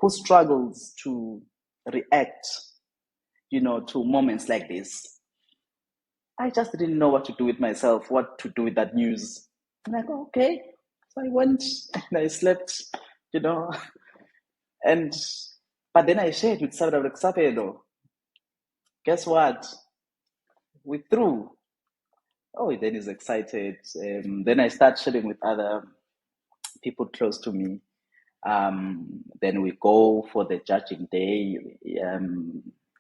who struggles to react, to moments like this. I just didn't know what to do with myself, what to do with that news. I'm like, okay. So I went and I slept, and but then I shared with Sabra Sapedo. Guess what? We threw. Oh, then he's excited. Then I start sharing with other people close to me. Then we go for the judging day. I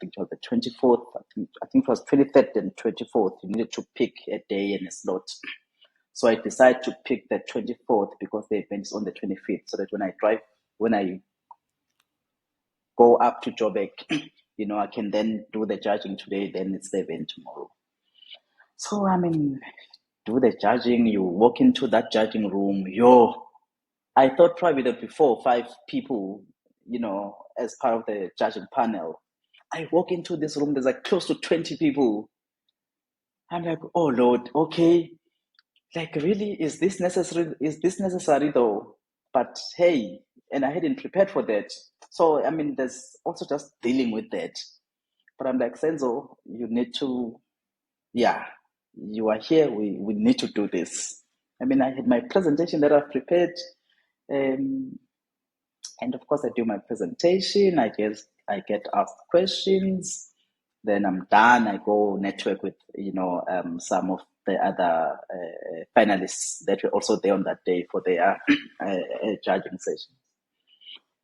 think it was the 24th. I think it was 23rd and 24th. You needed to pick a day and a slot. So I decided to pick the 24th because the event is on the 25th. So that when I go up to Joburg, I can then do the judging today. Then it's the event tomorrow. So do the judging. You walk into that judging room. I thought probably there'd be 4 or 5 people, as part of the judging panel. I walk into this room. There's like close to 20 people. I'm like, oh Lord, okay. Like, really, is this necessary? Is this necessary though? But hey, and I hadn't prepared for that. So there's also just dealing with that. But I'm like, Senzo, you need to, you are here. We need to do this. I had my presentation that I've prepared, and of course I do my presentation. I get asked questions. Then I'm done. I go network with some of the other finalists that were also there on that day for their judging session.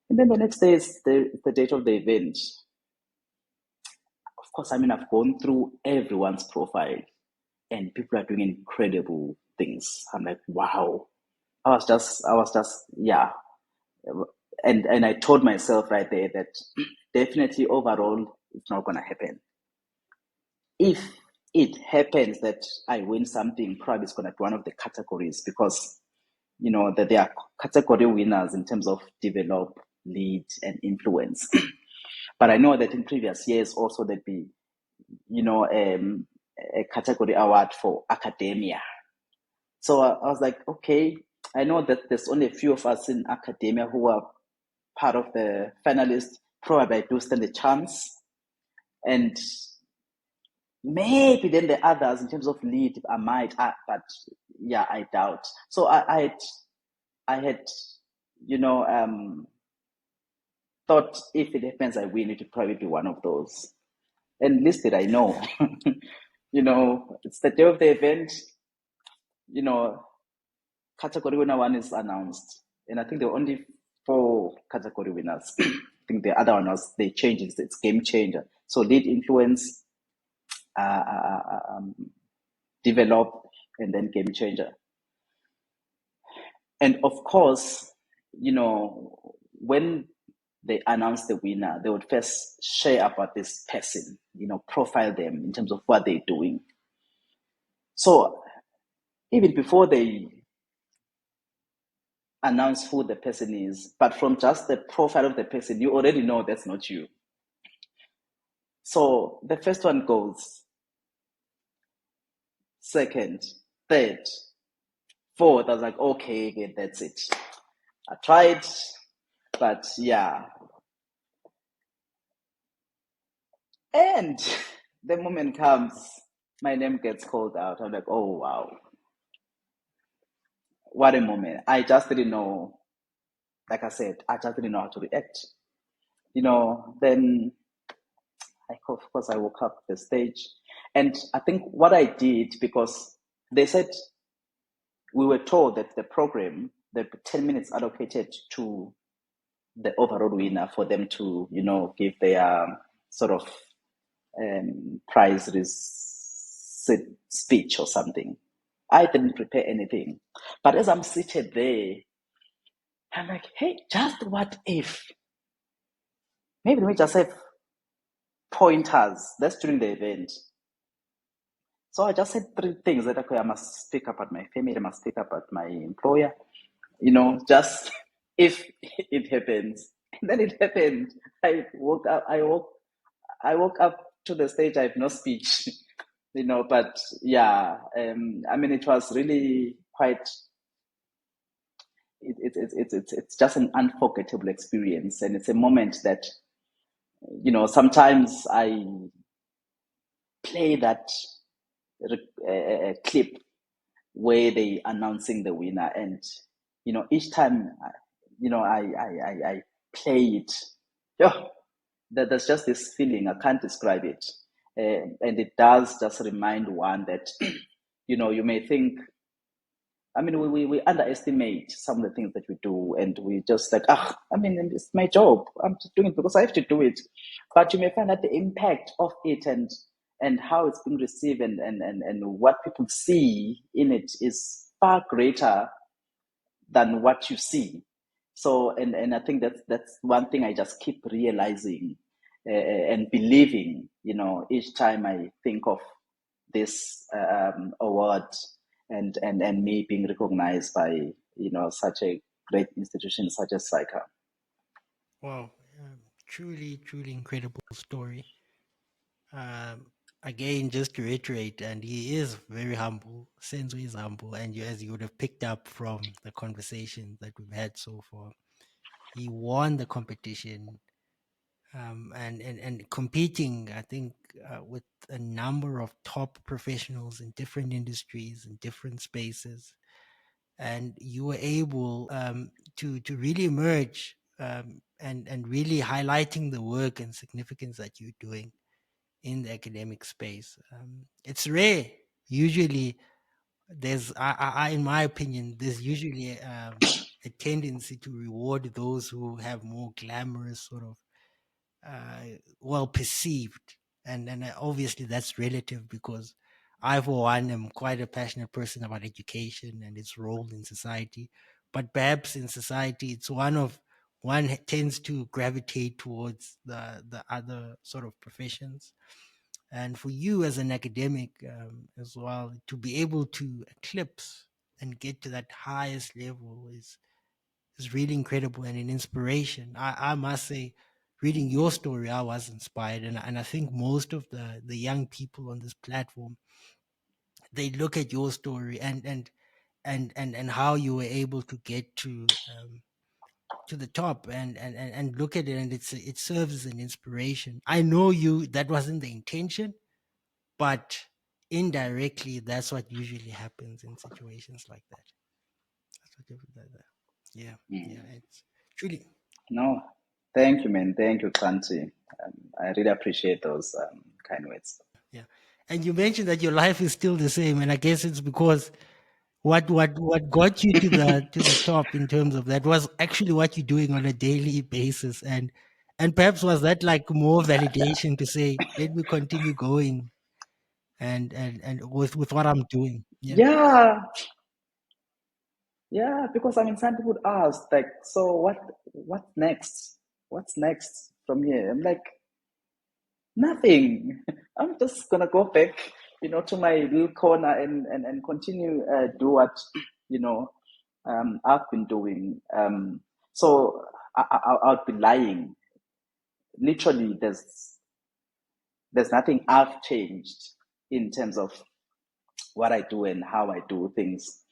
And then the next day is the date of the event. Of course, I've gone through everyone's profile, and people are doing incredible things. I'm like, wow. I was just, yeah. And I told myself right there that definitely overall it's not gonna happen. If it happens that I win something, probably it's gonna be one of the categories because that there are category winners in terms of develop, lead, and influence. But I know that in previous years also there'd be, a category award for academia. So I was like, okay, I know that there's only a few of us in academia who are part of the finalists. Probably I do stand a chance. And maybe then the others in terms of lead, I might, but yeah, I doubt. So I had, thought if it happens, I win, it would probably be one of those. And listed, I know, it's the day of the event, category winner 1 is announced. and I think there were only 4 category winners. I think the other one was they changed it. It's game changer. So lead, influence, develop, and then game changer. And of course, when they announce the winner, they would first share about this person, profile them in terms of what they're doing. So even before they announce who the person is, but from just the profile of the person, you already know that's not you. So the first one goes, second, third, fourth. I was like, okay, that's it. I tried, but yeah. And the moment comes, my name gets called out. I'm like, oh, wow. What a moment. I just didn't know, like I said, I just didn't know how to react. Then, of course, I woke up the stage. And I think what I did, because they said we were told that the program, the 10 minutes allocated to the overall winner for them to, give their sort of prize speech or something. I didn't prepare anything. But as I'm seated there, I'm like, hey, just what if? Maybe we just have pointers. That's during the event. So I just said 3 things that, okay, I must speak up at my family, I must speak up at my employer, just if it happens. And then it happened. I woke up to the stage. I have no speech, but yeah, it was really quite, it's just an unforgettable experience. And it's a moment that, sometimes I play that clip where they announcing the winner, and each time I play it, yeah, there's just this feeling, I can't describe it, and it does just remind one that you may think, we underestimate some of the things that we do, and we just like, it's my job, I'm just doing it because I have to do it. But you may find that the impact of it and how it's being received and what people see in it is far greater than what you see. So, and I think that's one thing I just keep realizing and believing, each time I think of this award and me being recognized by, such a great institution such as SAICA. Wow, truly, truly incredible story. Again, just to reiterate, and he is very humble. Senzo is humble, and as you would have picked up from the conversation that we've had so far, he won the competition, and competing, I think, with a number of top professionals in different industries and different spaces, and you were able to really emerge, and really highlighting the work and significance that you're doing in the academic space. It's rare. Usually, in my opinion, there's usually a tendency to reward those who have more glamorous sort of, well perceived, and obviously that's relative, because I, for one, am quite a passionate person about education and its role in society. But perhaps in society, it's one tends to gravitate towards the other sort of professions. And for you as an academic, as well, to be able to eclipse and get to that highest level is really incredible and an inspiration. I must say, reading your story, I was inspired, and I think most of the young people on this platform, they look at your story and how you were able to get to the top, and look at it, and it serves as an inspiration. I know that wasn't the intention, but indirectly, that's what usually happens in situations like that. That's what like that. Yeah, yeah, it's truly. No, thank you, man. Thank you, Kanti. I really appreciate those kind words. Yeah. And you mentioned that your life is still the same. And I guess it's because what got you to the top in terms of that was actually what you're doing on a daily basis, and perhaps was that like more validation to say, let me continue going and with what I'm doing. Yeah. Yeah, yeah, because I mean, some people ask, like, so what's next? What's next from here? I'm like, nothing. I'm just gonna go back, to my little corner and continue do what, you know, I've been doing. So I'd be lying. Literally, there's nothing I've changed in terms of what I do and how I do things.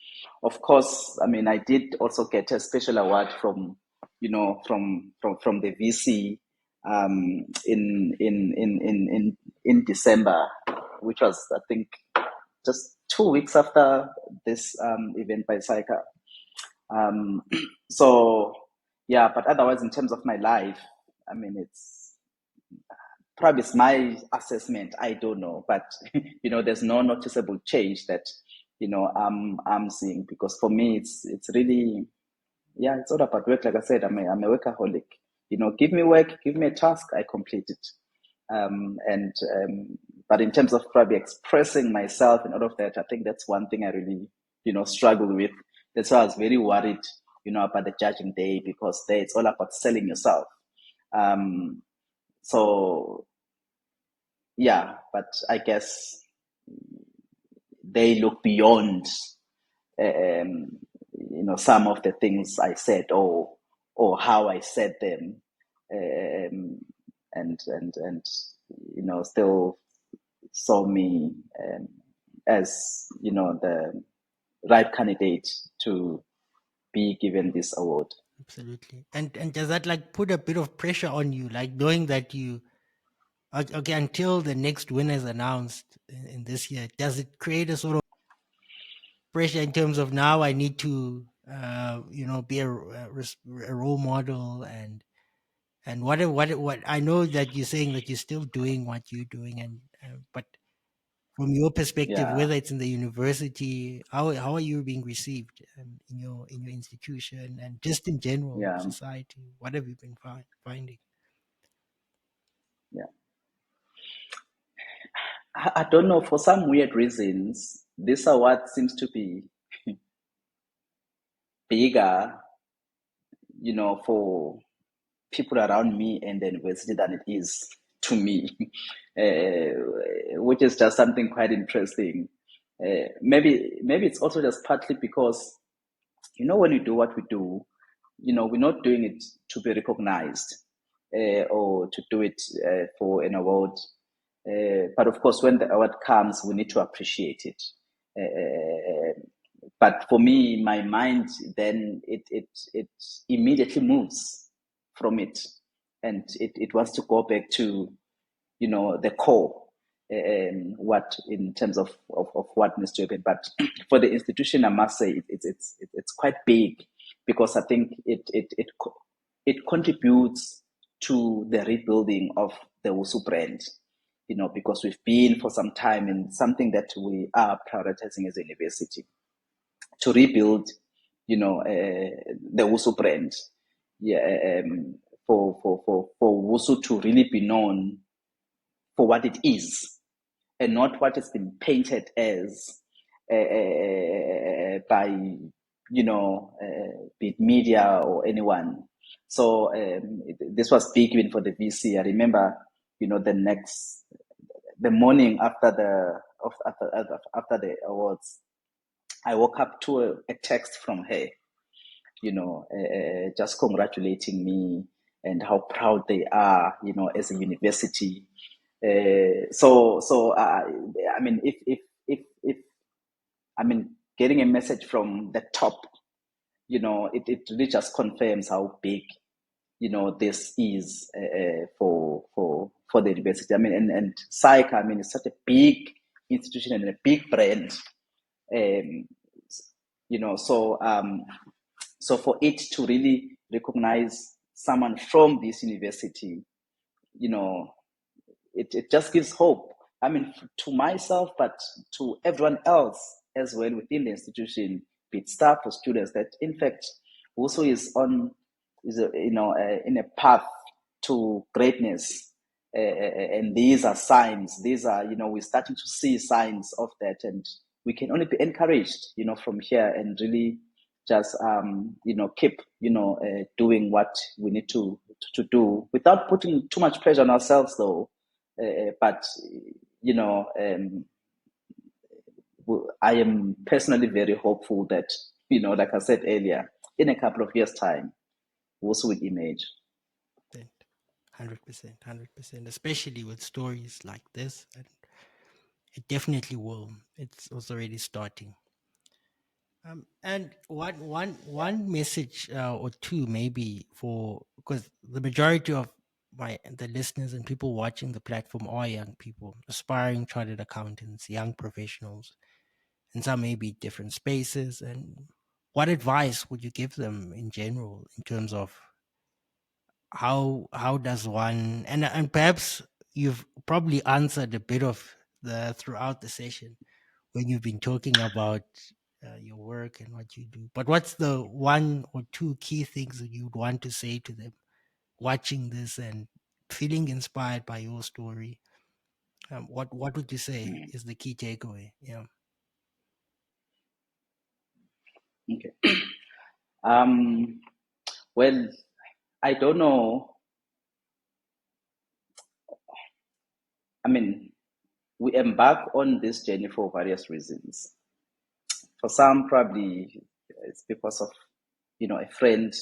Of course, I mean, I did also get a special award from, from the VC in December, which was, I think, just 2 weeks after this event by SAICA. Um, so yeah, but otherwise, in terms of my life, I mean, it's probably it's my assessment. I don't know, but there's no noticeable change that I'm seeing, because for me, it's really, yeah, it's all about work. Like I said, I'm a workaholic. Give me work, give me a task, I complete it. And but in terms of probably expressing myself and all of that, I think that's one thing I really struggle with. That's why I was very worried about the judging day, because there it's all about selling yourself. So yeah, but I guess they look beyond some of the things I said, or how I said them, and still saw me as the right candidate to be given this award. Absolutely. And does that like put a bit of pressure on you, like knowing that you okay until the next winner is announced in this year? Does it create a sort of pressure in terms of now I need to be a role model and what I know that you're saying that you're still doing what you're doing and but from your perspective, Yeah, whether it's in the university, how are you being received in your institution and just in general yeah, society? What have you been finding? yeah. I don't know, for some weird reasons, this award seems to be bigger, for people around me and the university than it is to me, which is just something quite interesting. Maybe it's also just partly because when we do what we do, we're not doing it to be recognized, or to do it for an award. But of course, when the award comes, we need to appreciate it. But for me, my mind then it immediately moves from it, and it wants to go back to the core, what in terms of what needs to happen. But for the institution, I must say it's quite big, because I think it contributes to the rebuilding of the WUSU brand, because we've been for some time in something that we are prioritizing as a university to rebuild, the WUSU brand. Yeah, for WUSU to really be known for what it is, and not what it's been painted as by be it media or anyone. So this was big even for the VC. I remember, the morning after after the awards, I woke up to a text from her, just congratulating me and how proud they are, as a university. I mean, if I mean, getting a message from the top, it really just confirms how big, this is for the university. I mean, and SAICA, I mean, it's such a big institution and a big brand. Um, so for it to really recognize someone from this university, it just gives hope. I mean, to myself, but to everyone else, as well within the institution, be it staff or students, that in fact also is in a path to greatness. And these are signs. These are, we're starting to see signs of that, and we can only be encouraged, from here, and really just, keep, doing what we need to do without putting too much pressure on ourselves, though. But I am personally very hopeful that, like I said earlier, in a couple of years' time, we also will emerge. 100%, 100%, especially with stories like this. And it definitely will. It's already starting. And one message or two maybe for, because the majority of the listeners and people watching the platform are young people, aspiring chartered accountants, young professionals, and some maybe different spaces. And what advice would you give them in general in terms of how does one, and perhaps you've probably answered a bit of the throughout the session when you've been talking about your work and what you do, but what's the one or two key things that you'd want to say to them watching this and feeling inspired by your story? What would you say is the key takeaway? Yeah. Okay. Well, I don't know. I mean, we embark on this journey for various reasons. For some, probably it's because of, a friend,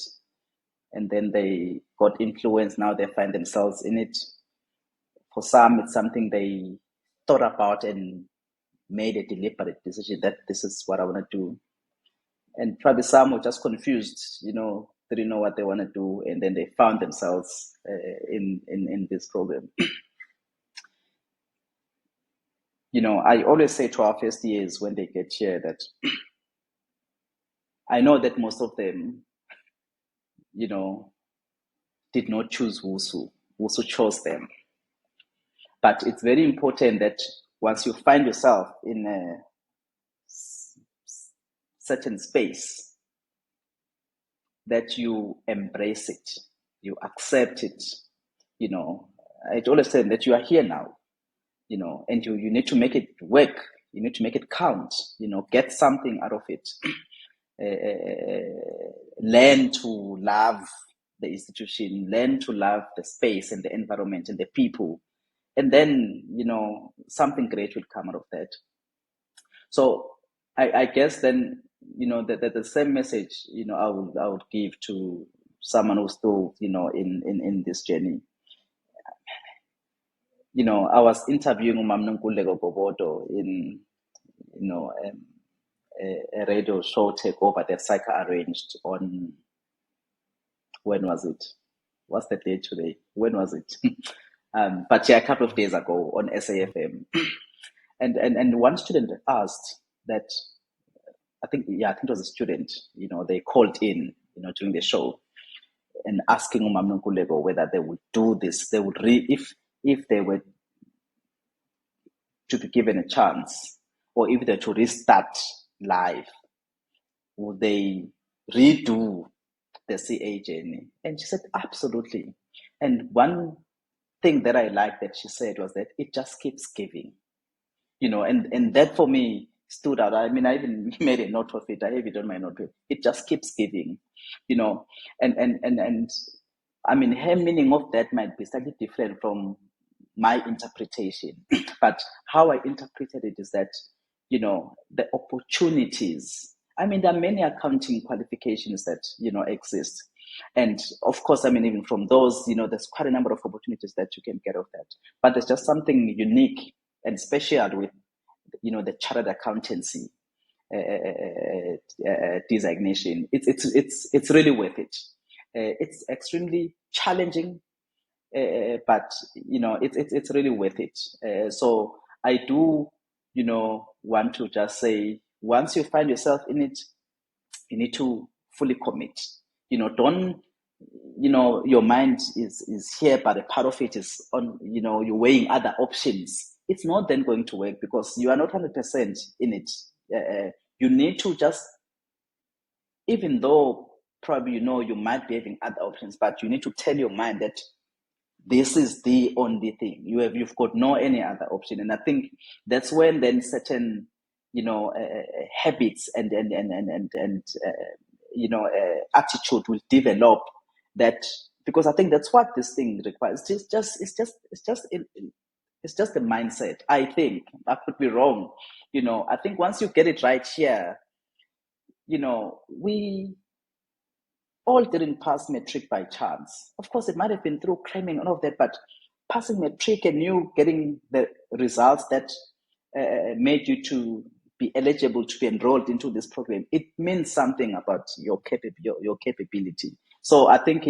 and then they got influenced. Now they find themselves in it. For some, it's something they thought about and made a deliberate decision that this is what I want to do. And probably some were just confused, didn't know what they want to do, and then they found themselves in this program. I always say to our first years when they get here that I know that most of them, did not choose WUSU. WUSU chose them. But it's very important that once you find yourself in a certain space, that you embrace it, you accept it. I always say that you are here now, and you need to make it work. You need to make it count, get something out of it. Learn to love the institution, learn to love the space and the environment and the people. And then, something great will come out of that. So I guess then, the same message, I would give to someone who's still, in this journey. I was interviewing Umamnunkulego Bobodo in, a radio show takeover that SAICA arranged on, when was it? What's the date today? When was it? But yeah, a couple of days ago on SAFM. And one student asked that, I think it was a student, they called in, during the show and asking Umamnunkulego whether they would do this, they would if they were to be given a chance, or if they're to restart life, would they redo the CA journey? And she said, absolutely. And one thing that I liked that she said was that it just keeps giving, and that for me stood out. I mean, I even made a note of it. I have it on my notebook. It just keeps giving, and I mean, her meaning of that might be slightly different from my interpretation, but how I interpreted it is that, the opportunities. I mean, there are many accounting qualifications that, exist. And of course, I mean, even from those, there's quite a number of opportunities that you can get of that. But there's just something unique and special with, the chartered accountancy designation. It's really worth it. It's extremely challenging, but it's really worth it. So I do, want to just say, once you find yourself in it, you need to fully commit. Don't, your mind is here, but a part of it is on, you're weighing other options. It's not then going to work because you are not 100% in it. You need to just, even though probably you might be having other options, but you need to tell your mind that this is the only thing. You've got no any other option. And I think that's when then certain habits and attitude will develop, that, because I think that's what this thing requires. It's just the mindset. I think I could be wrong. I think once you get it right here, we all didn't pass matric by chance. Of course, it might have been through cramming and all of that, but passing matric and you getting the results that made you to be eligible to be enrolled into this program, it means something about your capability. So I think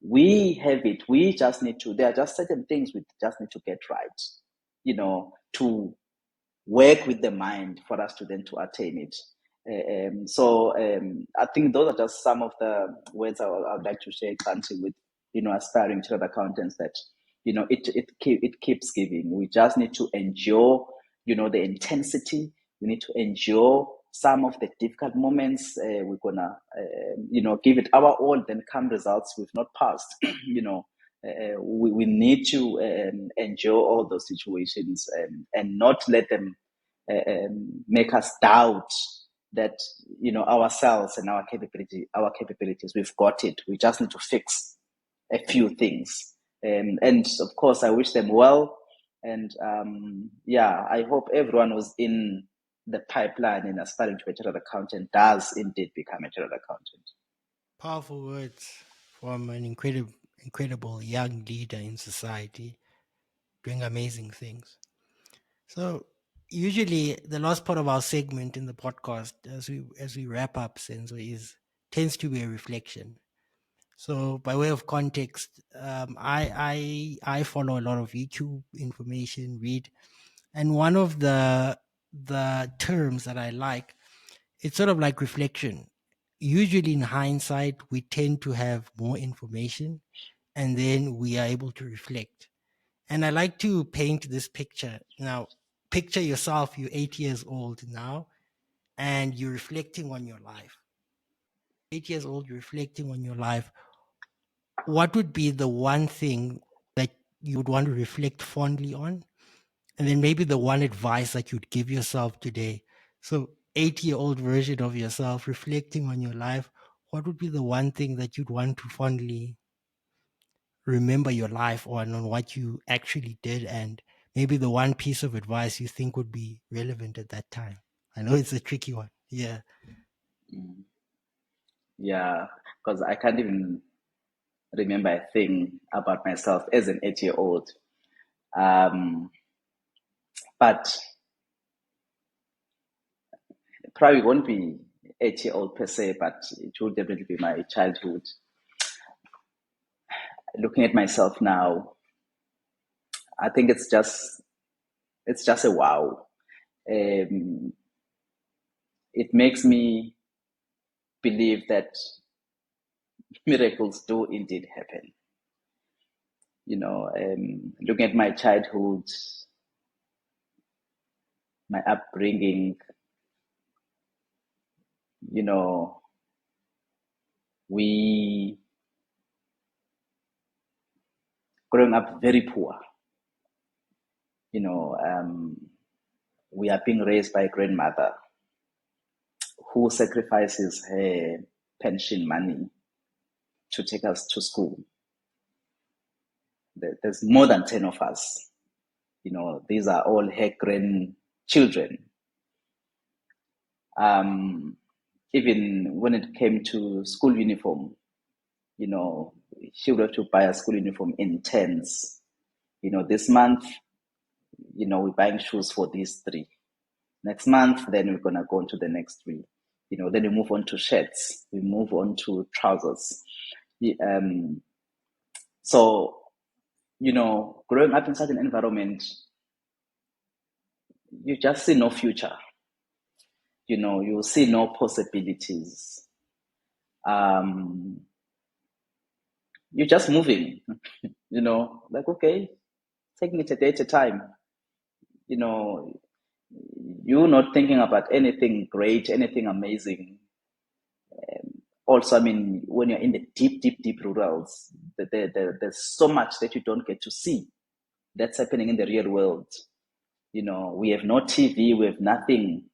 we have it. We just need to. There are just certain things we just need to get right, to work with the mind for us to then to attain it. I think those are just some of the words I would like to share currently with aspiring chartered accountants, that it keeps giving. We just need to endure the intensity. We need to endure some of the difficult moments. We're gonna give it our all, then come results we've not passed. We need to endure all those situations, and not let them make us doubt that ourselves and our capabilities. We've got it. We just need to fix a few things, and of course I wish them well, and I hope everyone who's in the pipeline in aspiring to be a chartered accountant does indeed become a chartered accountant. Powerful words from an incredible young leader in society doing amazing things. So usually the last part of our segment in the podcast, as we wrap up, Senzo, tends to be a reflection. So by way of context, I follow a lot of YouTube information, read, and one of the terms that I like, it's sort of like reflection. Usually in hindsight, we tend to have more information, and then we are able to reflect. And I like to paint this picture. Now, picture yourself, you're 8 years old now, and you're reflecting on your life. 8 years old, you're reflecting on your life. What would be the one thing that you would want to reflect fondly on? And then maybe the one advice that you'd give yourself today. So 8-year-old version of yourself reflecting on your life, what would be the one thing that you'd want to fondly remember your life on what you actually did, and maybe the one piece of advice you think would be relevant at that time? I know it's a tricky one. Yeah. Yeah, because I can't even remember a thing about myself as an 8-year-old. But probably won't be 8-year-old per se, but it will definitely be my childhood. Looking at myself now, I think it's just a wow. It makes me believe that miracles do indeed happen. Looking at my childhood, my upbringing, we growing up very poor. We are being raised by a grandmother who sacrifices her pension money to take us to school. There's more than 10 of us. These are all her grandchildren. Even when it came to school uniform, she would have to buy a school uniform in tens. This month, we're buying shoes for these 3. Next month, then we're going to go on to the next 3. Then we move on to shirts. We move on to trousers. So, growing up in such an environment, you just see no future. You see no possibilities. You're just moving, like, okay, taking it a day at a time. you're not thinking about anything great, anything amazing. Also, I mean, when you're in the deep rurals, there's so much that you don't get to see that's happening in the real world. We have no TV, we have nothing.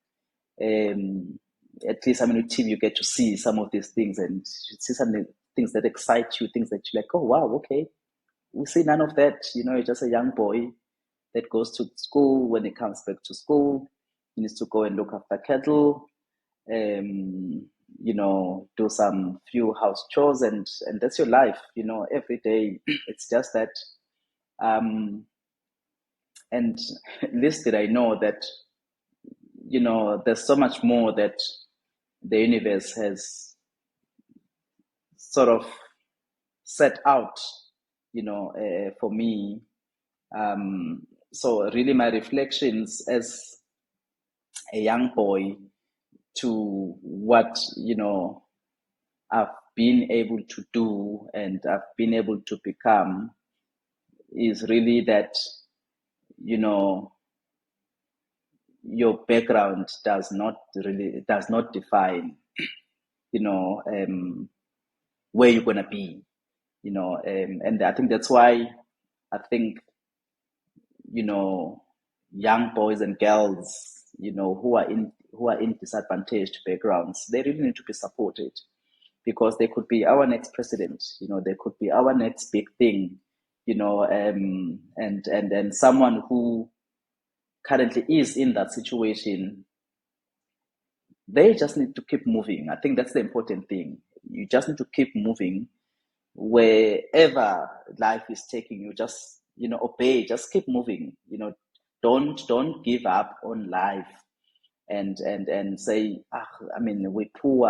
At least, I mean, with TV, you get to see some of these things and you see some things that excite you, things that you're like, oh, wow, okay. We see none of that. You're just a young boy that goes to school. When he comes back to school, he needs to go and look after cattle, um, do some few house chores, and that's your life. Every day. It's just that. And little did I know that, there's so much more that the universe has sort of set out, for me. So really, my reflections as a young boy to what I've been able to do and I've been able to become is really that your background does not define where you're gonna be. And I think that's why I think young boys and girls who are in disadvantaged backgrounds, they really need to be supported, because they could be our next president. They could be our next big thing. And someone who currently is in that situation, they just need to keep moving. I think that's the important thing. You just need to keep moving wherever life is taking you. Just obey. Just keep moving. Don't give up on life and say, I mean, we're poor.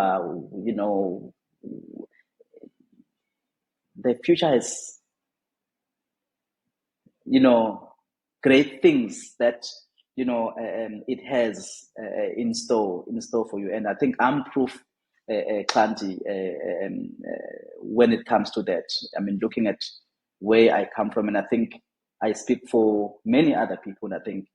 The future has great things that it has in store for you. And I think I'm proof, Klanti, when it comes to that. I mean, looking at where I come from, and I think I speak for many other people. I think,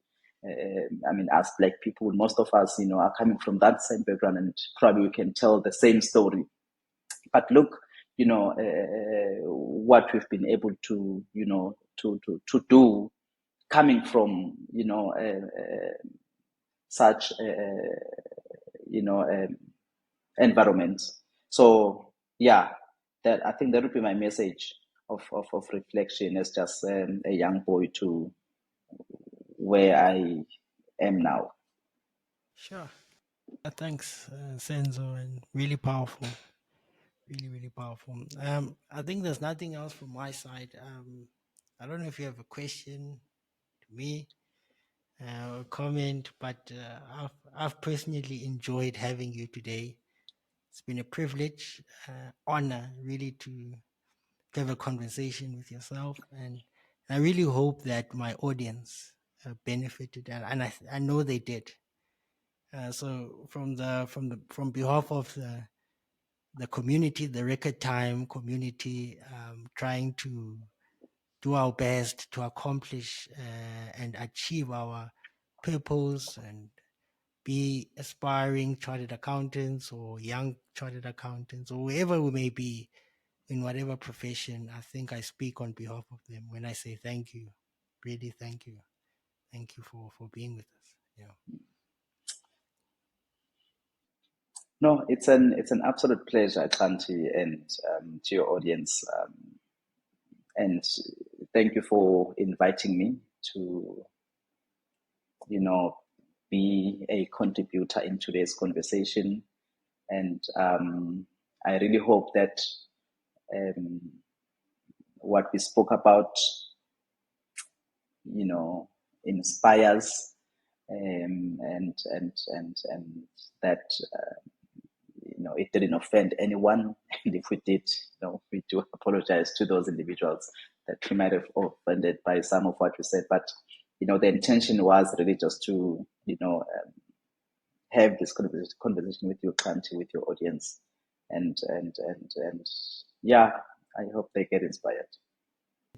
I mean, as Black people, most of us, are coming from that same background, and probably we can tell the same story. But look, what we've been able to, to do, coming from, such, environments. So yeah, that I think that would be my message of reflection as just a young boy to where I am now. Sure. Thanks, Senzo, and really powerful. Really, really powerful. I think there's nothing else from my side. I don't know if you have a question to me, or comment, but I've personally enjoyed having you today. It's been a privilege, honor, really, to have a conversation with yourself, and I really hope that my audience benefited, and I know they did. So from behalf of the community, the Record Time community, trying to do our best to accomplish and achieve our purpose and be aspiring chartered accountants or young chartered accountants or wherever we may be in whatever profession. I think I speak on behalf of them when I say thank you. Really, thank you. Thank you for being with us. Yeah. No, it's an absolute pleasure, Kanti, and to your audience. And thank you for inviting me to, you know, be a contributor in today's conversation. And I really hope that um, what we spoke about, you know, inspires, and that it didn't offend anyone. And if we did, we do apologize to those individuals that we might have offended by some of what we said. But the intention was really just to have this conversation with your country, with your audience, and yeah, I hope they get inspired.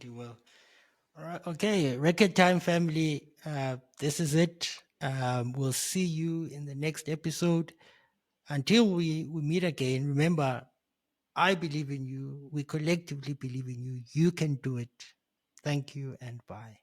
You will. All right. Okay. Record Time family. This is it. We'll see you in the next episode. Until we meet again, remember, I believe in you. We collectively believe in you. You can do it. Thank you and bye.